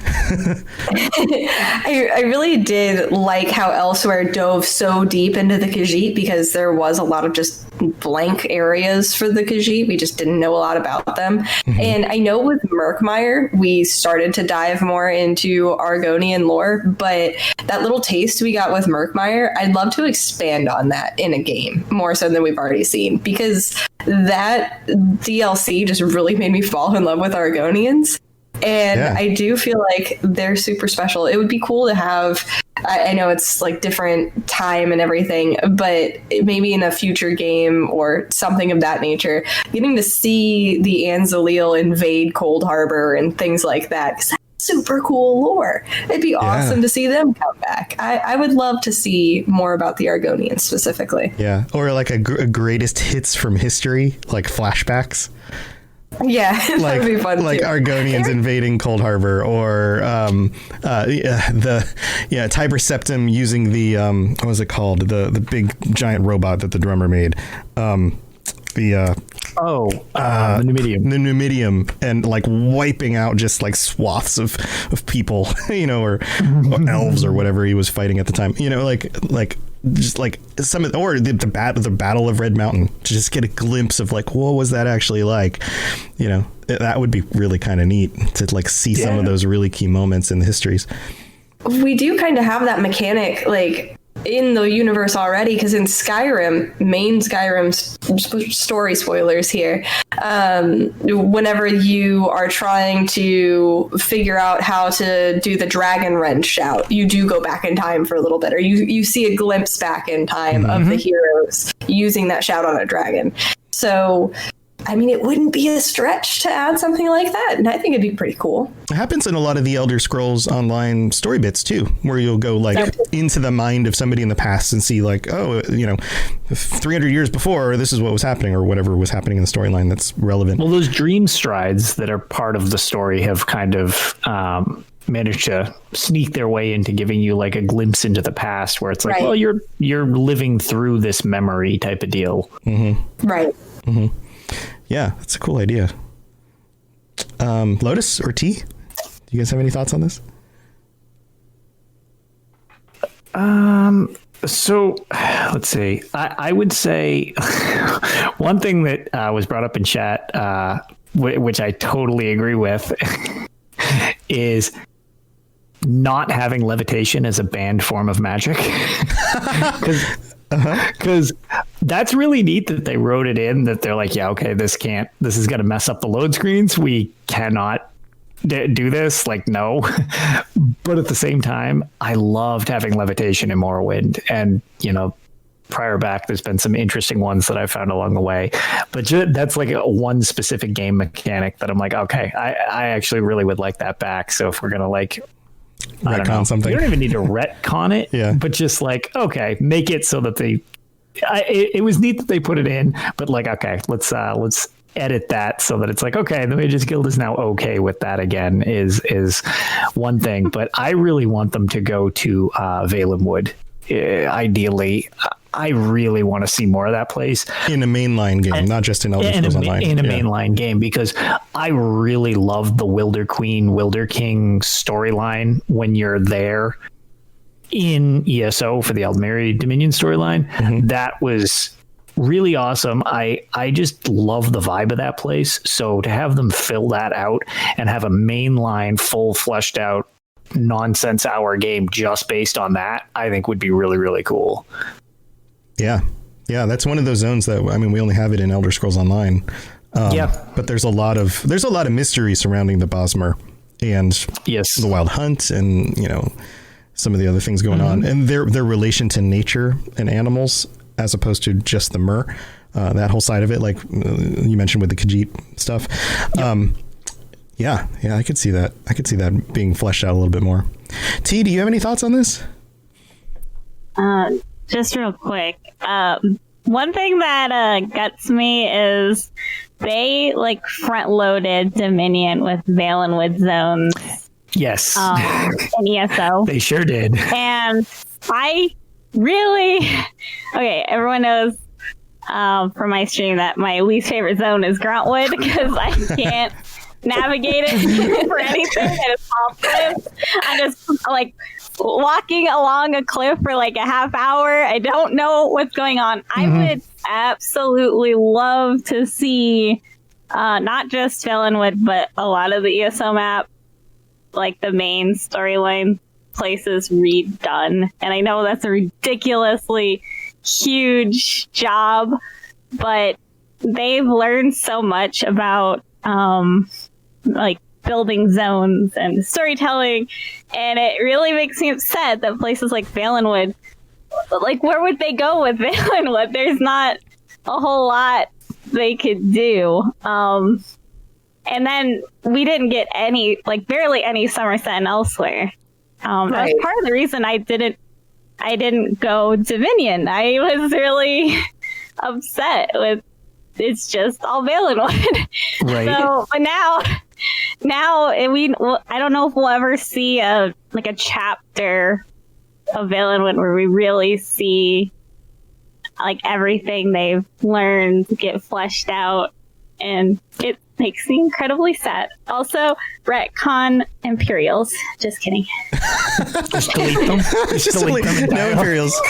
I really did like how Elsewhere dove so deep into the Khajiit, because there was a lot of just blank areas for the Khajiit. We just didn't know a lot about them. Mm-hmm. And I know with Murkmire, we started to dive more into Argonian lore, but that little taste we got with Murkmire, I'd love to expand on that in a game more so than we've already seen, because that DLC just really made me fall in love with Argonians. And yeah. I do feel like they're super special. It would be cool to have, I know it's like different time and everything, but maybe in a future game or something of that nature, getting to see the Anzaleel invade Cold Harbor and things like that, because that's super cool lore. It'd be awesome to see them come back. I would love to see more about the Argonians specifically. Yeah, or like a greatest hits from history, like flashbacks. Yeah, that'd be fun like too. Argonians invading Cold Harbor, or Tiber Septim using the what was it called, the big giant robot that the drummer made, the Numidium. The Numidium, and like wiping out just like swaths of people, or elves or whatever he was fighting at the time, like just like some of, or the Battle of Red Mountain, to just get a glimpse of like, what was that actually like? That would be really kind of neat to like see some of those really key moments in the histories. We do kind of have that mechanic like in the universe already, because in Skyrim, main Skyrim story spoilers here, whenever you are trying to figure out how to do the dragon wrench shout, you do go back in time for a little bit, or you see a glimpse back in time of the heroes using that shout on a dragon. So I mean, it wouldn't be a stretch to add something like that, and I think it'd be pretty cool. It happens in a lot of the Elder Scrolls Online story bits too, where you'll go like into the mind of somebody in the past and see like, 300 years before, this is what was happening, or whatever was happening in the storyline that's relevant. Well, those dream strides that are part of the story have kind of managed to sneak their way into giving you like a glimpse into the past, where it's like, well, you're living through this memory type of deal. Mm-hmm. Right. Mm-hmm. Yeah, that's a cool idea. Lotus or T? Do you guys have any thoughts on this? So let's see. I would say one thing that was brought up in chat, which I totally agree with, is not having levitation as a banned form of magic. Because that's really neat that they wrote it in, that they're like, yeah, okay, this is going to mess up the load screens. We cannot do this. Like, no. But at the same time, I loved having levitation in Morrowind. And, prior back, there's been some interesting ones that I found along the way. But that's like one specific game mechanic that I'm like, okay, I actually really would like that back. So if we're going to like, retcon something. You don't even need to retcon it, yeah. But just like, okay, make it so that it was neat that they put it in, but like, okay, let's edit that so that it's like, okay, the Mages Guild is now okay with that again is one thing. But I really want them to go to Valenwood. Ideally, I really want to see more of that place in a mainline game, not just in Elder Scrolls Online. In a mainline game, because I really love the Wilder Queen, Wilder King storyline when you're there in ESO for the Aldmeri Dominion storyline. Mm-hmm. That was really awesome. I just love the vibe of that place. So to have them fill that out and have a mainline, full fleshed out nonsense hour game just based on that, I think would be really, really cool. Yeah, that's one of those zones that, I mean, we only have it in Elder Scrolls Online. But there's a lot of mystery surrounding the Bosmer and the Wild Hunt, and some of the other things going on, and their relation to nature and animals as opposed to just the Mer. That whole side of it, like you mentioned with the Khajiit stuff. Yep. Yeah, I could see that. I could see that being fleshed out a little bit more. T, do you have any thoughts on this? Just real quick. One thing that guts me is they front loaded Dominion with Valenwood zones. Yes. In ESO. They sure did. And I really, okay, everyone knows from my stream that my least favorite zone is Gruntwood because I can't navigate it for anything. It's all cliffs. I'm just walking along a cliff for a half hour. I don't know what's going on. I would absolutely love to see not just Valenwood, but a lot of the ESO map, the main storyline places redone. And I know that's a ridiculously huge job, but they've learned so much about building zones and storytelling, and it really makes me upset that places like Valenwood, where would they go with Valenwood? There's not a whole lot they could do. And then we didn't get any, barely any Somerset and elsewhere. Right. That was part of the reason I didn't go Dominion. I was really upset with it's just all Valenwood. Right. So, but now I don't know if we'll ever see a chapter of Valenwood where we really see everything they've learned get fleshed out, and it makes me incredibly sad. Also, retcon Imperials. Just kidding. Just delete them. Just delete them. No Imperials.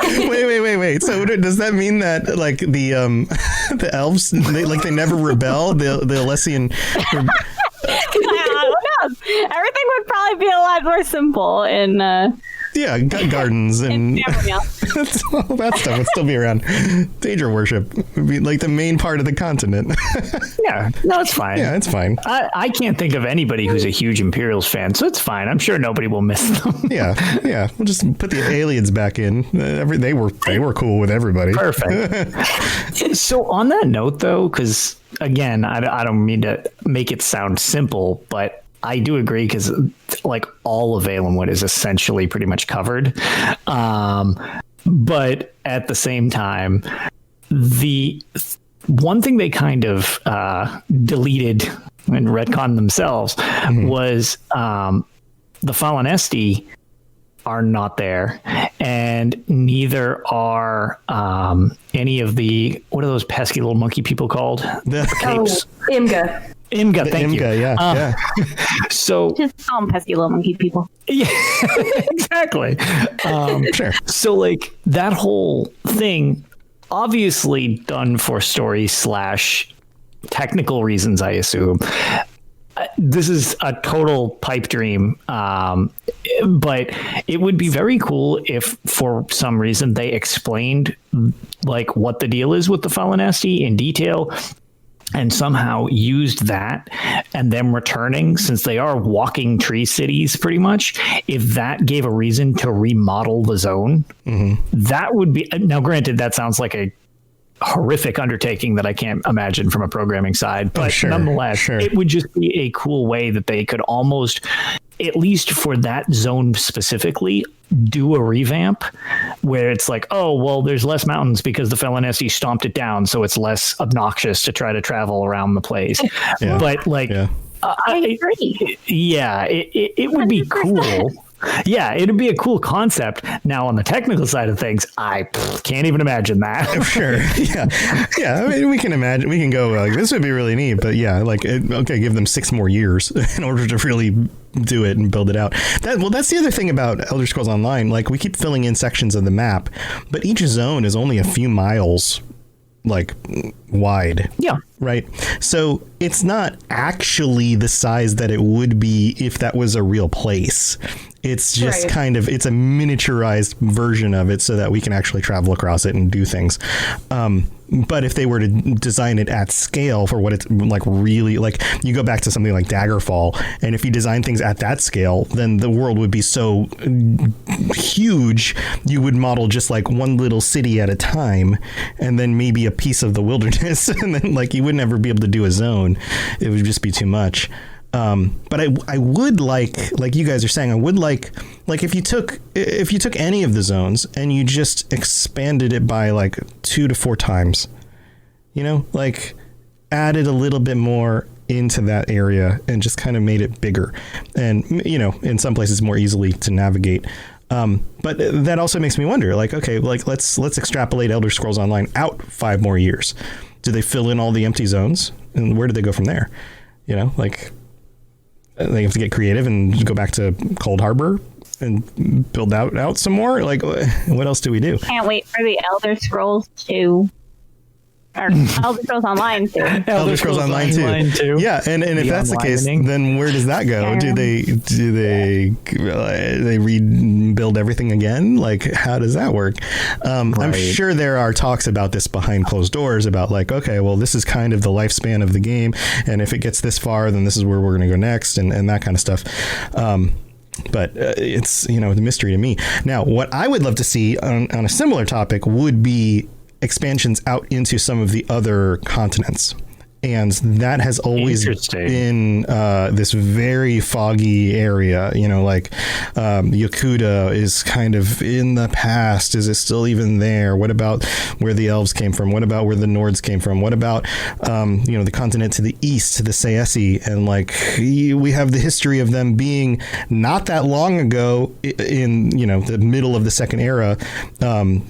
Wait. So does that mean that the elves they never rebel? The Alessian. Who knows? Everything would probably be a lot more simple in. Gardens and all that stuff would still be around. Danger worship would be the main part of the continent. Yeah, no, it's fine. Yeah, it's fine. I can't think of anybody who's a huge Imperials fan, so it's fine. I'm sure nobody will miss them. Yeah. We'll just put the aliens back in. They were cool with everybody. Perfect. So on that note, though, because again, I don't mean to make it sound simple, but I do agree, because all of Valenwood is essentially pretty much covered. But at the same time, the one thing they kind of deleted and retconned themselves was the Fallen Esti are not there, and neither are any of the, what are those pesky little monkey people called? The capes. Imga. Imga, thank you. Imga, yeah. So Just call them pesky little monkey people. yeah, exactly. Sure. So like that whole thing, obviously done for story / technical reasons, I assume. This is a total pipe dream, but it would be very cool if for some reason they explained like what the deal is with the Falinesti in detail and somehow used that and them returning, since they are walking tree cities pretty much. If that gave a reason to remodel the zone, that would be, now granted, that sounds like a horrific undertaking that I can't imagine from a programming side, but nonetheless, it would just be a cool way that they could almost, at least for that zone specifically, do a revamp where it's like, oh, well, there's less mountains because the Falinesti stomped it down, so it's less obnoxious to try to travel around the place. But like, I agree. Yeah, it would be cool. Yeah, it'd be a cool concept. Now, on the technical side of things, I can't even imagine that. Sure. Yeah. I mean, we can imagine. We can go like, this would be really neat. But yeah, like, okay, give them 6 more years in order to really do it and build it out. That's the other thing about Elder Scrolls Online. Like, we keep filling in sections of the map, but each zone is only a few miles like wide. Yeah. Right. So it's not actually the size that it would be if that was a real place. It's just kind of, it's a miniaturized version of it so that we can actually travel across it and do things. But if they were to design it at scale for what it's like, really, like, you go back to something like Daggerfall, and if you design things at that scale, then the world would be so huge, you would model just like one little city at a time, and then maybe a piece of the wilderness, and then like you would never be able to do a zone. It would just be too much. But I would like you guys are saying, I would like if you took any of the zones and you just expanded it by like 2 to 4 times, you know, like added a little bit more into that area and just kind of made it bigger and, you know, in some places more easily to navigate. But that also makes me wonder, like, okay, like let's extrapolate Elder Scrolls Online out 5 more years. Do they fill in all the empty zones, and where do they go from there? You know, like, they have to get creative and go back to Cold Harbor and build out some more. Like, what else do we do? Can't wait for the Elder Scrolls 2. Or Elder Scrolls Online 2. Elder Scrolls Online 2. Yeah, and if that's the case, then where does that go? Do they rebuild everything again? Like, how does that work? I'm sure there are talks about this behind closed doors about like, okay, well, this is kind of the lifespan of the game, and if it gets this far, then this is where we're going to go next, and that kind of stuff. But it's, you know, the mystery to me. Now, what I would love to see on a similar topic would be expansions out into some of the other continents. And that has always been this very foggy area, you know, like Yakuta is kind of in the past. Is it still even there? What about where the elves came from? What about where the Nords came from? What about, you know, the continent to the east, the Saesi? And like, we have the history of them being not that long ago in, you know, the middle of the Second Era,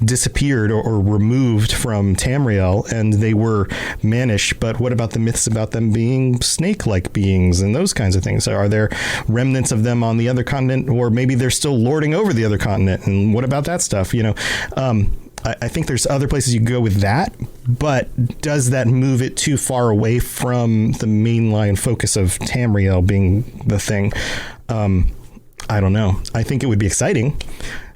disappeared or removed from Tamriel, and they were Manish. But what about the myths about them being snake-like beings and those kinds of things? Are there remnants of them on the other continent, or maybe they're still lording over the other continent? And what about that stuff? You know, I think there's other places you can go with that, but does that move it too far away from the mainline focus of Tamriel being the thing? I don't know. I think it would be exciting.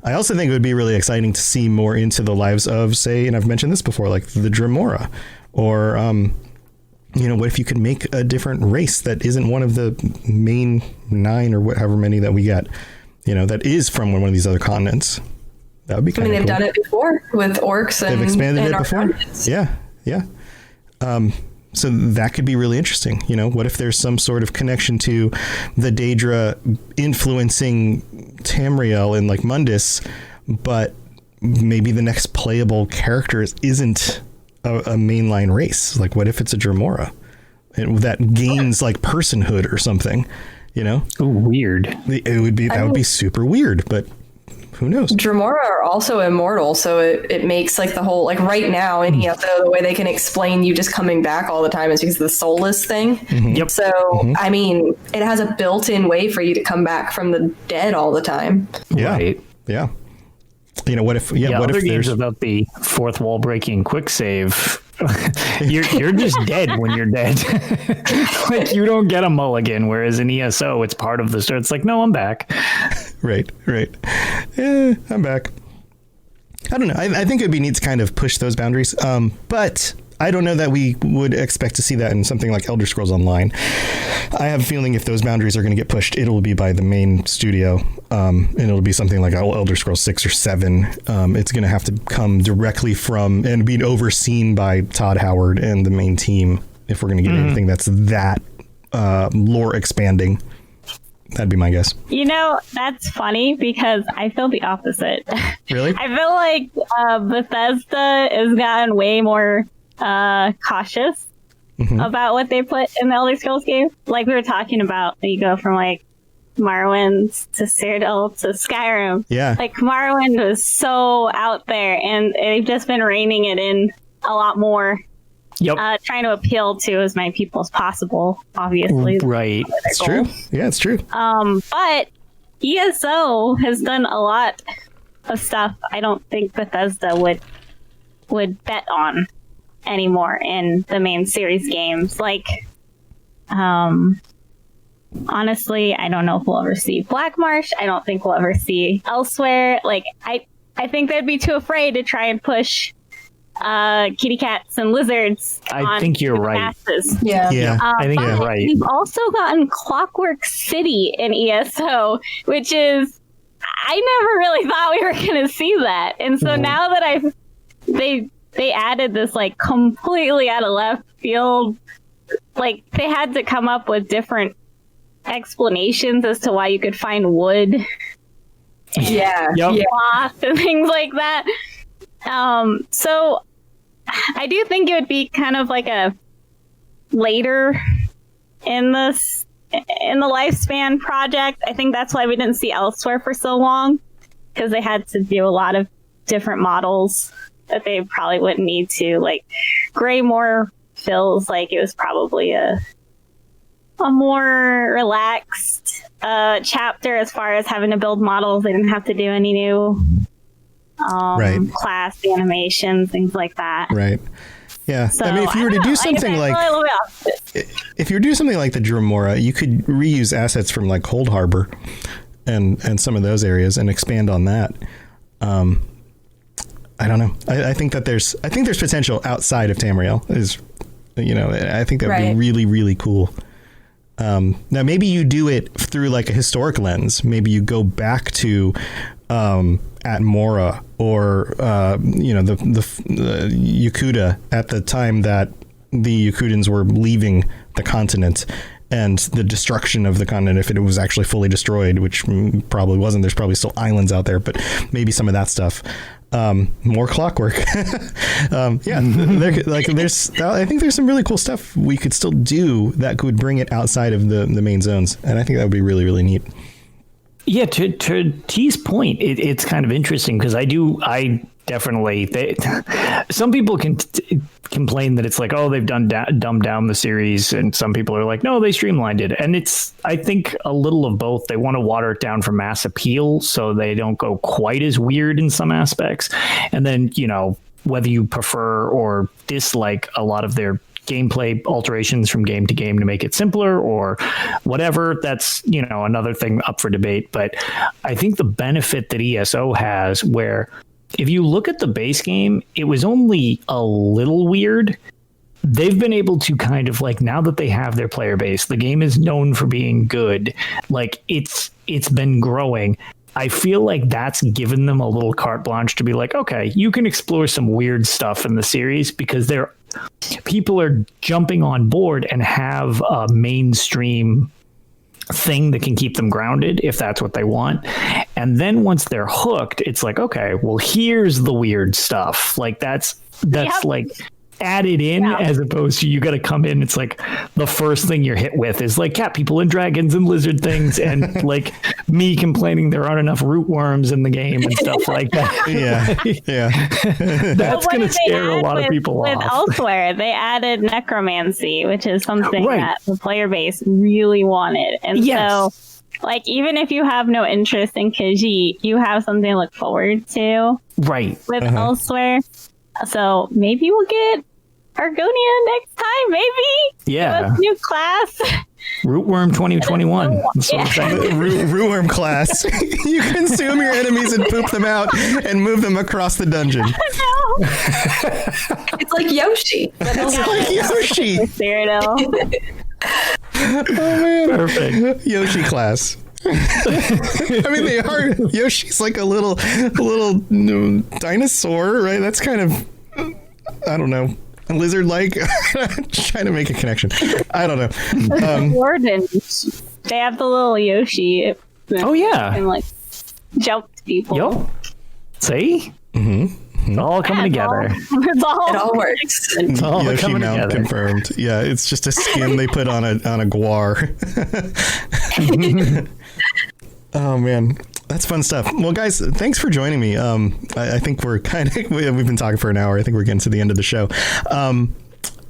I also think it would be really exciting to see more into the lives of, say, and I've mentioned this before, like the Dremora, or you know, what if you could make a different race that isn't one of the main 9 or however many that we get, you know, that is from one of these other continents? That would be kind of cool. They've done it before with orcs and they've expanded and it before. Continents. Yeah. So that could be really interesting. You know, what if there's some sort of connection to the Daedra influencing Tamriel and like Mundus, but maybe the next playable character isn't a mainline race? Like, what if it's a Dremora that gains like personhood or something? You know, weird. It would be, that would be super weird, but who knows? Dremora are also immortal, so it makes like the whole, like right now in ESO, the way they can explain you just coming back all the time is because of the soulless thing. Yep. So I mean, it has a built-in way for you to come back from the dead all the time. Yeah. Right. Yeah. You know, what if what other if games there's about the fourth wall breaking quick save? you're just dead when you're dead. Like, you don't get a mulligan, whereas in ESO it's part of the story. It's like, no, I'm back. Right. Yeah, I'm back. I don't know. I think it'd be neat to kind of push those boundaries. But I don't know that we would expect to see that in something like Elder Scrolls Online. I have a feeling if those boundaries are going to get pushed, it'll be by the main studio, and it'll be something like Elder Scrolls 6 or 7. It's going to have to come directly from and be overseen by Todd Howard and the main team if we're going to get anything that's that lore expanding. That'd be my guess. You know, that's funny because I feel the opposite. Really? I feel like Bethesda has gotten way more cautious about what they put in the Elder Scrolls game. Like we were talking about, you go from like Morrowind to Citadel to Skyrim. Yeah. Like Morrowind was so out there, and they've just been reining it in a lot more. Yep. Trying to appeal to as many people as possible, obviously. Right. It's true. Yeah, it's true. But ESO has done a lot of stuff I don't think Bethesda would bet on anymore in the main series games. Like, honestly, I don't know if we'll ever see Black Marsh. I don't think we'll ever see Elsewhere. Like, I think they'd be too afraid to try and push kitty cats and lizards. I think you're right. Masses. Yeah. I think you're right. We've also gotten Clockwork City in ESO, which is, I never really thought we were going to see that. And so now that they added this like completely out of left field, like they had to come up with different explanations as to why you could find wood, Yeah. cloth, and things like that. So I do think it would be kind of like a later in the lifespan project. I think that's why we didn't see Elsewhere for so long, because they had to do a lot of different models that they probably wouldn't need to. Like Greymore feels like it was probably a more relaxed chapter as far as having to build models. They didn't have to do any new class animation, things like that. Right. Yeah. So, I mean, if you were to do something if you were to do something like the Dremora, you could reuse assets from like Cold Harbor and some of those areas and expand on that. I don't know. I think there's potential outside of Tamriel. I think that would be really, really cool. Now maybe you do it through like a historic lens. Maybe you go back to Atmora or the Yakuta at the time that the Yakutans were leaving the continent, and the destruction of the continent, if it was actually fully destroyed, which probably wasn't. There's probably still islands out there, but maybe some of that stuff. More Clockwork. I think there's some really cool stuff we could still do that could bring it outside of the main zones, and I think that would be really, really neat. Yeah, to T's point, it's kind of interesting because I definitely some people can complain that it's like, oh, they've dumbed down the series, and some people are like, no, they streamlined it, and it's, I think, a little of both. They want to water it down for mass appeal so they don't go quite as weird in some aspects, and then whether you prefer or dislike a lot of their gameplay alterations from game to game to make it simpler or whatever, that's another thing up for debate. But I think the benefit that ESO has, where if you look at the base game, it was only a little weird. They've been able to kind of like, now that they have their player base, the game is known for being good. Like it's been growing. I feel like that's given them a little carte blanche to be like, okay, you can explore some weird stuff in the series, because people are jumping on board and have a mainstream thing that can keep them grounded if that's what they want. And then once they're hooked, it's like, okay, well, here's the weird stuff. Like that's like, added in as opposed to you got to come in. It's like the first thing you're hit with is like cat people and dragons and lizard things, and like me complaining there aren't enough root worms in the game and stuff like that. Yeah. That's going to scare a lot of people with off. Elsewhere, they added necromancy, which is something that the player base really wanted. And so, like, even if you have no interest in Khajiit, you have something to look forward to. Right. With Elsewhere. So maybe we'll get Argonia next time, maybe? Yeah. Give us new class. Rootworm 2021. Rootworm class. You consume your enemies and poop them out and move them across the dungeon. It's like Yoshi. It's like Yoshi. Oh man, perfect. Yoshi class. I mean, they are. Yoshi's like a little dinosaur, right? That's kind of, I don't know, lizard-like. Trying to make a connection. I don't know. Wardens. They have the little Yoshi. Oh yeah, and like jump people. Yo, see. It's all coming together. It all works. It's all Yoshi coming mount together. confirmed. Yeah, it's just a skin they put on a guar. Oh man, that's fun stuff. Well, guys, thanks for joining me. I think we're we've been talking for an hour. I think we're getting to the end of the show.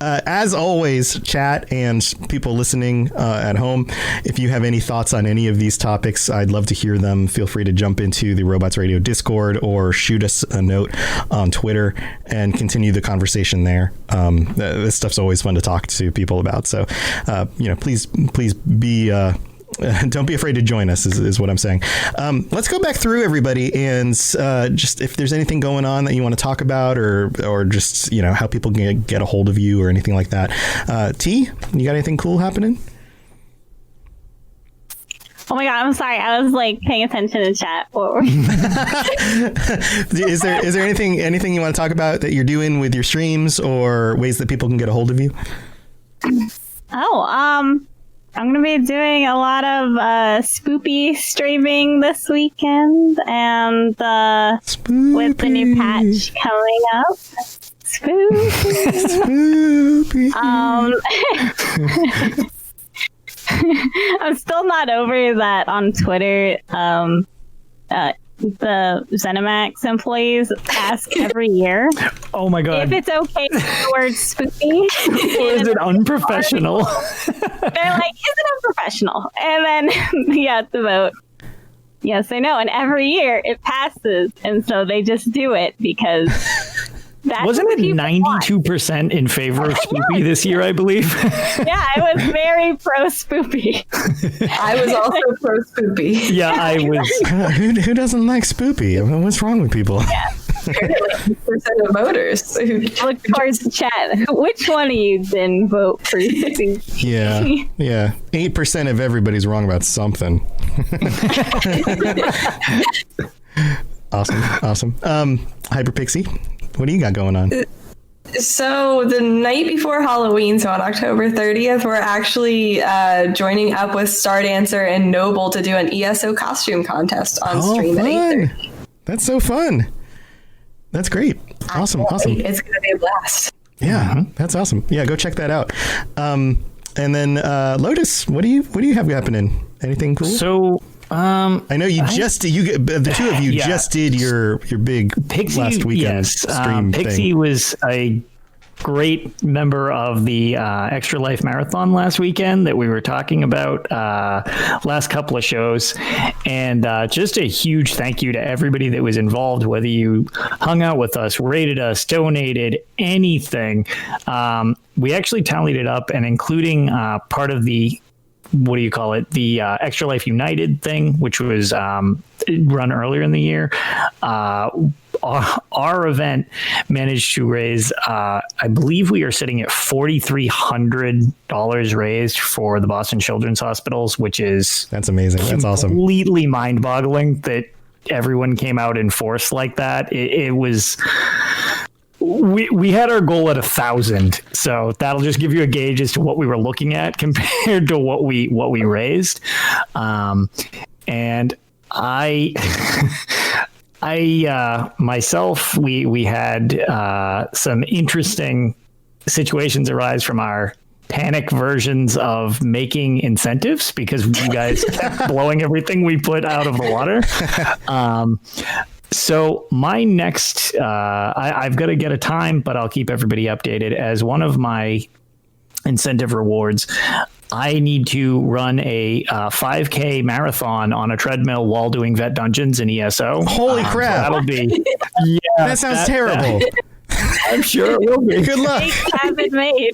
As always, chat and people listening at home, if you have any thoughts on any of these topics, I'd love to hear them. Feel free to jump into the Robots Radio Discord or shoot us a note on Twitter and continue the conversation there. This stuff's always fun to talk to people about. So, please be... don't be afraid to join us is what I'm saying. Let's go back through everybody and just if there's anything going on that you want to talk about or just, how people can get a hold of you or anything like that. T, you got anything cool happening? Oh my god, I'm sorry. I was like paying attention to chat. Is there anything you want to talk about that you're doing with your streams or ways that people can get a hold of you? I'm going to be doing a lot of spoopy streaming this weekend, and with the new patch coming up. Spoopy. I'm still not over that on Twitter. The ZeniMax employees ask every year. Oh my god! If it's okay to use the word spoopy, or is it unprofessional? They're like, is it unprofessional? And then you have to vote yes or no. And every year it passes, and so they just do it because. Wasn't it 92% in favor of spoopy this year, I believe? Yeah, I was very pro spoopy. I was also pro spoopy. Yeah, I was. Who doesn't like spoopy? I mean, what's wrong with people? Yeah. Apparently, percent of voters. Look towards the chat. Which one of you didn't vote for spoopy? Yeah. 8% of everybody's wrong about something. Awesome. Hyper Pixie, what do you got going on? So the night before Halloween, so on October 30th, we're actually joining up with Stardancer and Noble to do an ESO costume contest on stream at 8:30. That's so fun. That's great. Awesome. It's going to be a blast. Yeah, that's awesome. Yeah, go check that out. And then Lotus, what do you have happening? Anything cool? So I know the two of you just did your big Pixie, last weekend stream Pixie thing. was a great member of the Extra Life Marathon last weekend that we were talking about last couple of shows, and just a huge thank you to everybody that was involved, whether you hung out with us, rated us, donated, anything. We actually tallied it up, and including part of the the Extra Life United thing, which was run earlier in the year. Our event managed to raise, I believe we are sitting at $4,300 raised for the Boston Children's Hospitals, which is that's amazing. That's awesome. Completely mind-boggling that everyone came out in force like that. It was. We had our goal at 1,000, so that'll just give you a gauge as to what we were looking at compared to what we raised. And I myself, we had some interesting situations arise from our panic versions of making incentives because you guys kept blowing everything we put out of the water. So my next, I've got to get a time, but I'll keep everybody updated. As one of my incentive rewards, I need to run a 5K marathon on a treadmill while doing vet dungeons in ESO. Holy crap. So that'll be, that sounds terrible. I'm sure it will be. Good luck. Mistakes have been made.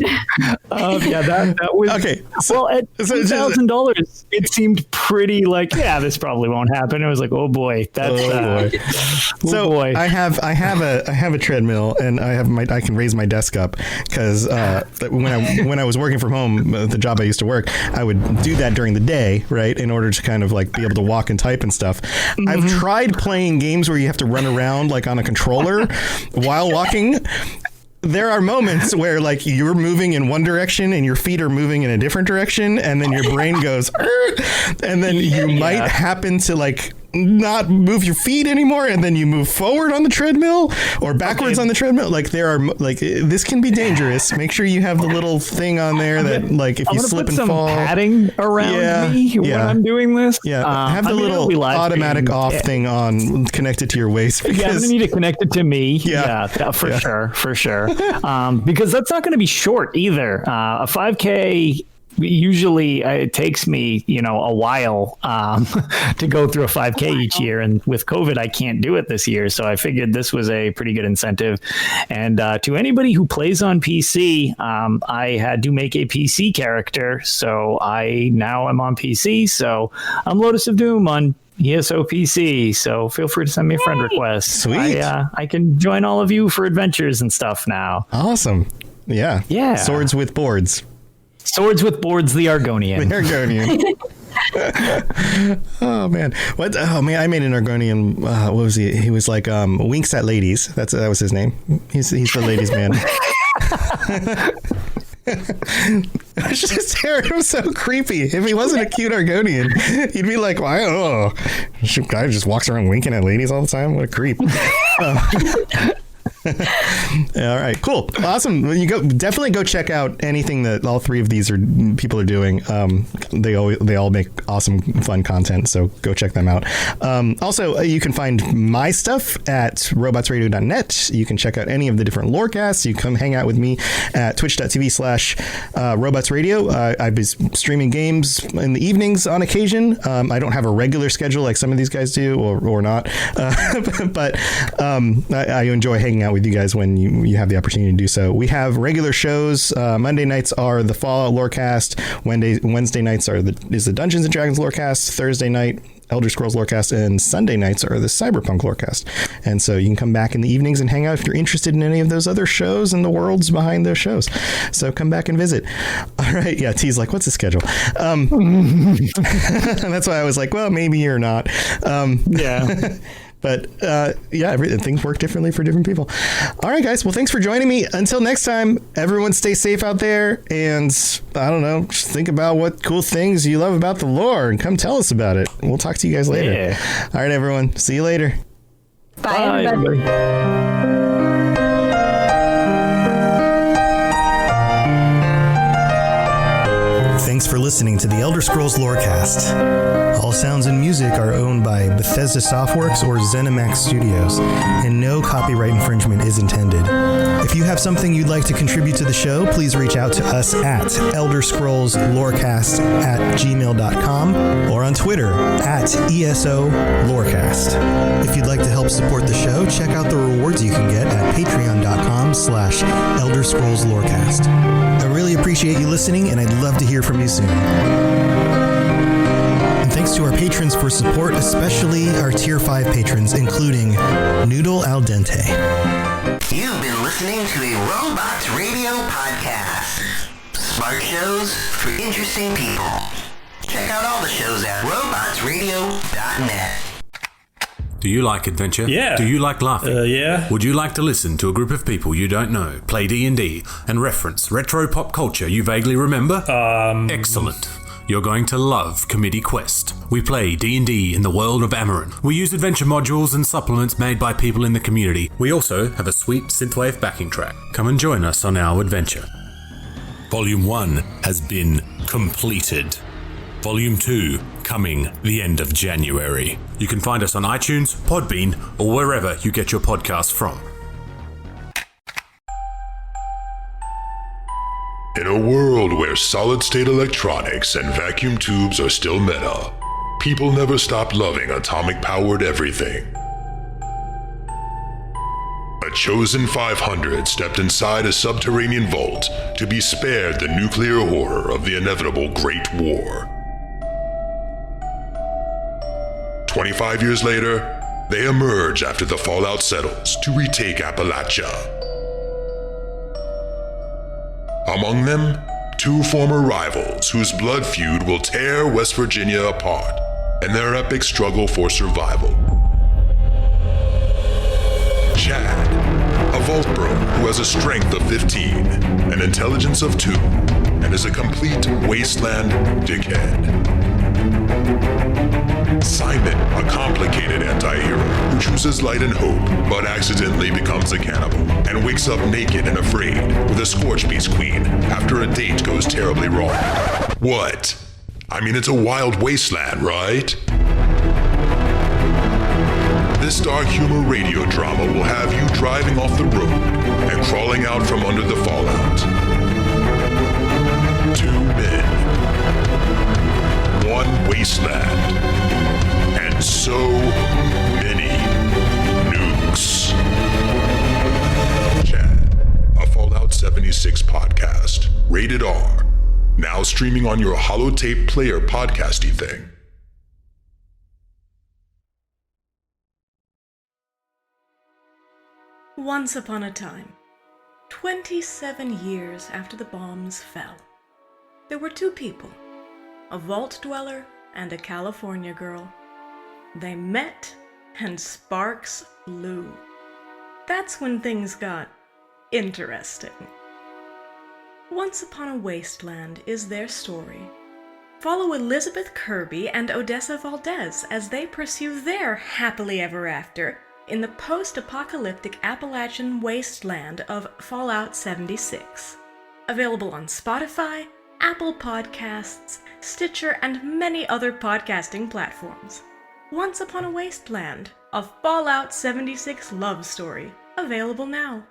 That was okay. Well, at $2,000, it seemed pretty like, this probably won't happen. It was like, oh boy, I have a treadmill, and I can raise my desk up because when I was working from home, the job I used to work, I would do that during the day, right, in order to kind of like be able to walk and type and stuff. Mm-hmm. I've tried playing games where you have to run around like on a controller while walking. There are moments where like you're moving in one direction and your feet are moving in a different direction, and then your brain goes, and then you might happen to like not move your feet anymore, and then you move forward on the treadmill or backwards on the treadmill. Like there are like this can be dangerous. Make sure you have the little thing on there that like if you slip and fall, padding around me when I'm doing this. Have the little automatic off thing on connected to your waist. I'm gonna need it connected to me. For sure. Because that's not going to be short either. A 5K. Usually it takes me, a while to go through a 5K each year. And with COVID, I can't do it this year. So I figured this was a pretty good incentive. And to anybody who plays on PC, I had to make a PC character. So I now am on PC. So I'm Lotus of Doom on ESO PC. So feel free to send me a friend request. Sweet. I can join all of you for adventures and stuff now. Awesome. Yeah. Yeah. Swords with boards. Swords with Boards, the Argonian. The Argonian. Oh man, what? Oh man, I made an Argonian. What was he? He was like winks at ladies. That was his name. He's the ladies' man. It's just him so creepy. If he wasn't a cute Argonian, he'd be like, well, I don't know. This guy just walks around winking at ladies all the time. What a creep. All right, cool, awesome. Well, definitely go check out anything that all three of these people are doing. They all make awesome, fun content, so go check them out. Also, you can find my stuff at robotsradio.net. You can check out any of the different lorecasts. You can come hang out with me at twitch.tv/robotsradio. I've been streaming games in the evenings on occasion. I don't have a regular schedule like some of these guys do, or not, but I enjoy hanging out with you guys when you have the opportunity to do so. We have regular shows. Monday nights are the Fallout Lorecast. Wednesday nights is the Dungeons and Dragons Lorecast. Thursday night, Elder Scrolls Lorecast, and Sunday nights are the Cyberpunk Lorecast. And so you can come back in the evenings and hang out if you're interested in any of those other shows and the worlds behind those shows. So come back and visit. All right. Yeah. T's like, what's the schedule? That's why I was like, well, maybe you're not. Yeah. But things work differently for different people. All right, guys. Well, thanks for joining me. Until next time, everyone stay safe out there. And I don't know, just think about what cool things you love about the lore and come tell us about it. We'll talk to you guys later. Yeah. All right, everyone. See you later. Bye everybody. Thanks for listening to the Elder Scrolls Lorecast. All sounds and music are owned by Bethesda Softworks or ZeniMax Studios, and no copyright infringement is intended. If you have something you'd like to contribute to the show, please reach out to us at elderscrollslorecast@gmail.com or on Twitter @ESOLorecast. If you'd like to help support the show, check out the rewards you can get at patreon.com/elderscrollslorecast. I really appreciate you listening, and I'd love to hear from you soon. And thanks to our patrons for support, especially our Tier 5 patrons, including Noodle Al Dente. You've been listening to a Robots Radio podcast. Smart shows for interesting people. Check out all the shows at robotsradio.net. Do you like adventure? Yeah. Do you like laughing? Yeah. Would you like to listen to a group of people you don't know play D&D and reference retro pop culture you vaguely remember? Excellent. You're going to love Committee Quest. We play D&D in the world of Amarin. We use adventure modules and supplements made by people in the community. We also have a sweet synthwave backing track. Come and join us on our adventure. Volume 1 has been completed. Volume 2 coming the end of January. You can find us on iTunes, Podbean, or wherever you get your podcasts from. In a world where solid-state electronics and vacuum tubes are still meta, people never stopped loving atomic-powered everything. A chosen 500 stepped inside a subterranean vault to be spared the nuclear horror of the inevitable Great War. 25 years later, they emerge after the fallout settles to retake Appalachia. Among them, two former rivals whose blood feud will tear West Virginia apart in their epic struggle for survival. Chad, a vault bro who has a strength of 15, an intelligence of 2, and is a complete wasteland dickhead. Simon, a complicated anti-hero who chooses light and hope, but accidentally becomes a cannibal and wakes up naked and afraid with a Scorch Beast Queen after a date goes terribly wrong. What? I mean, it's a wild wasteland, right? This dark humor radio drama will have you driving off the road and crawling out from under the fallout. 2 men, 1 wasteland, and so many nukes. Chad, a Fallout 76 podcast, rated R, now streaming on your holotape player podcasty thing. Once upon a time, 27 years after the bombs fell, there were 2 people, a vault dweller and a California girl. They met, and sparks flew. That's when things got interesting. Once Upon a Wasteland is their story. Follow Elizabeth Kirby and Odessa Valdez as they pursue their happily ever after in the post-apocalyptic Appalachian wasteland of Fallout 76. Available on Spotify, Apple Podcasts, Stitcher, and many other podcasting platforms. Once Upon a Wasteland, a Fallout 76 love story, available now.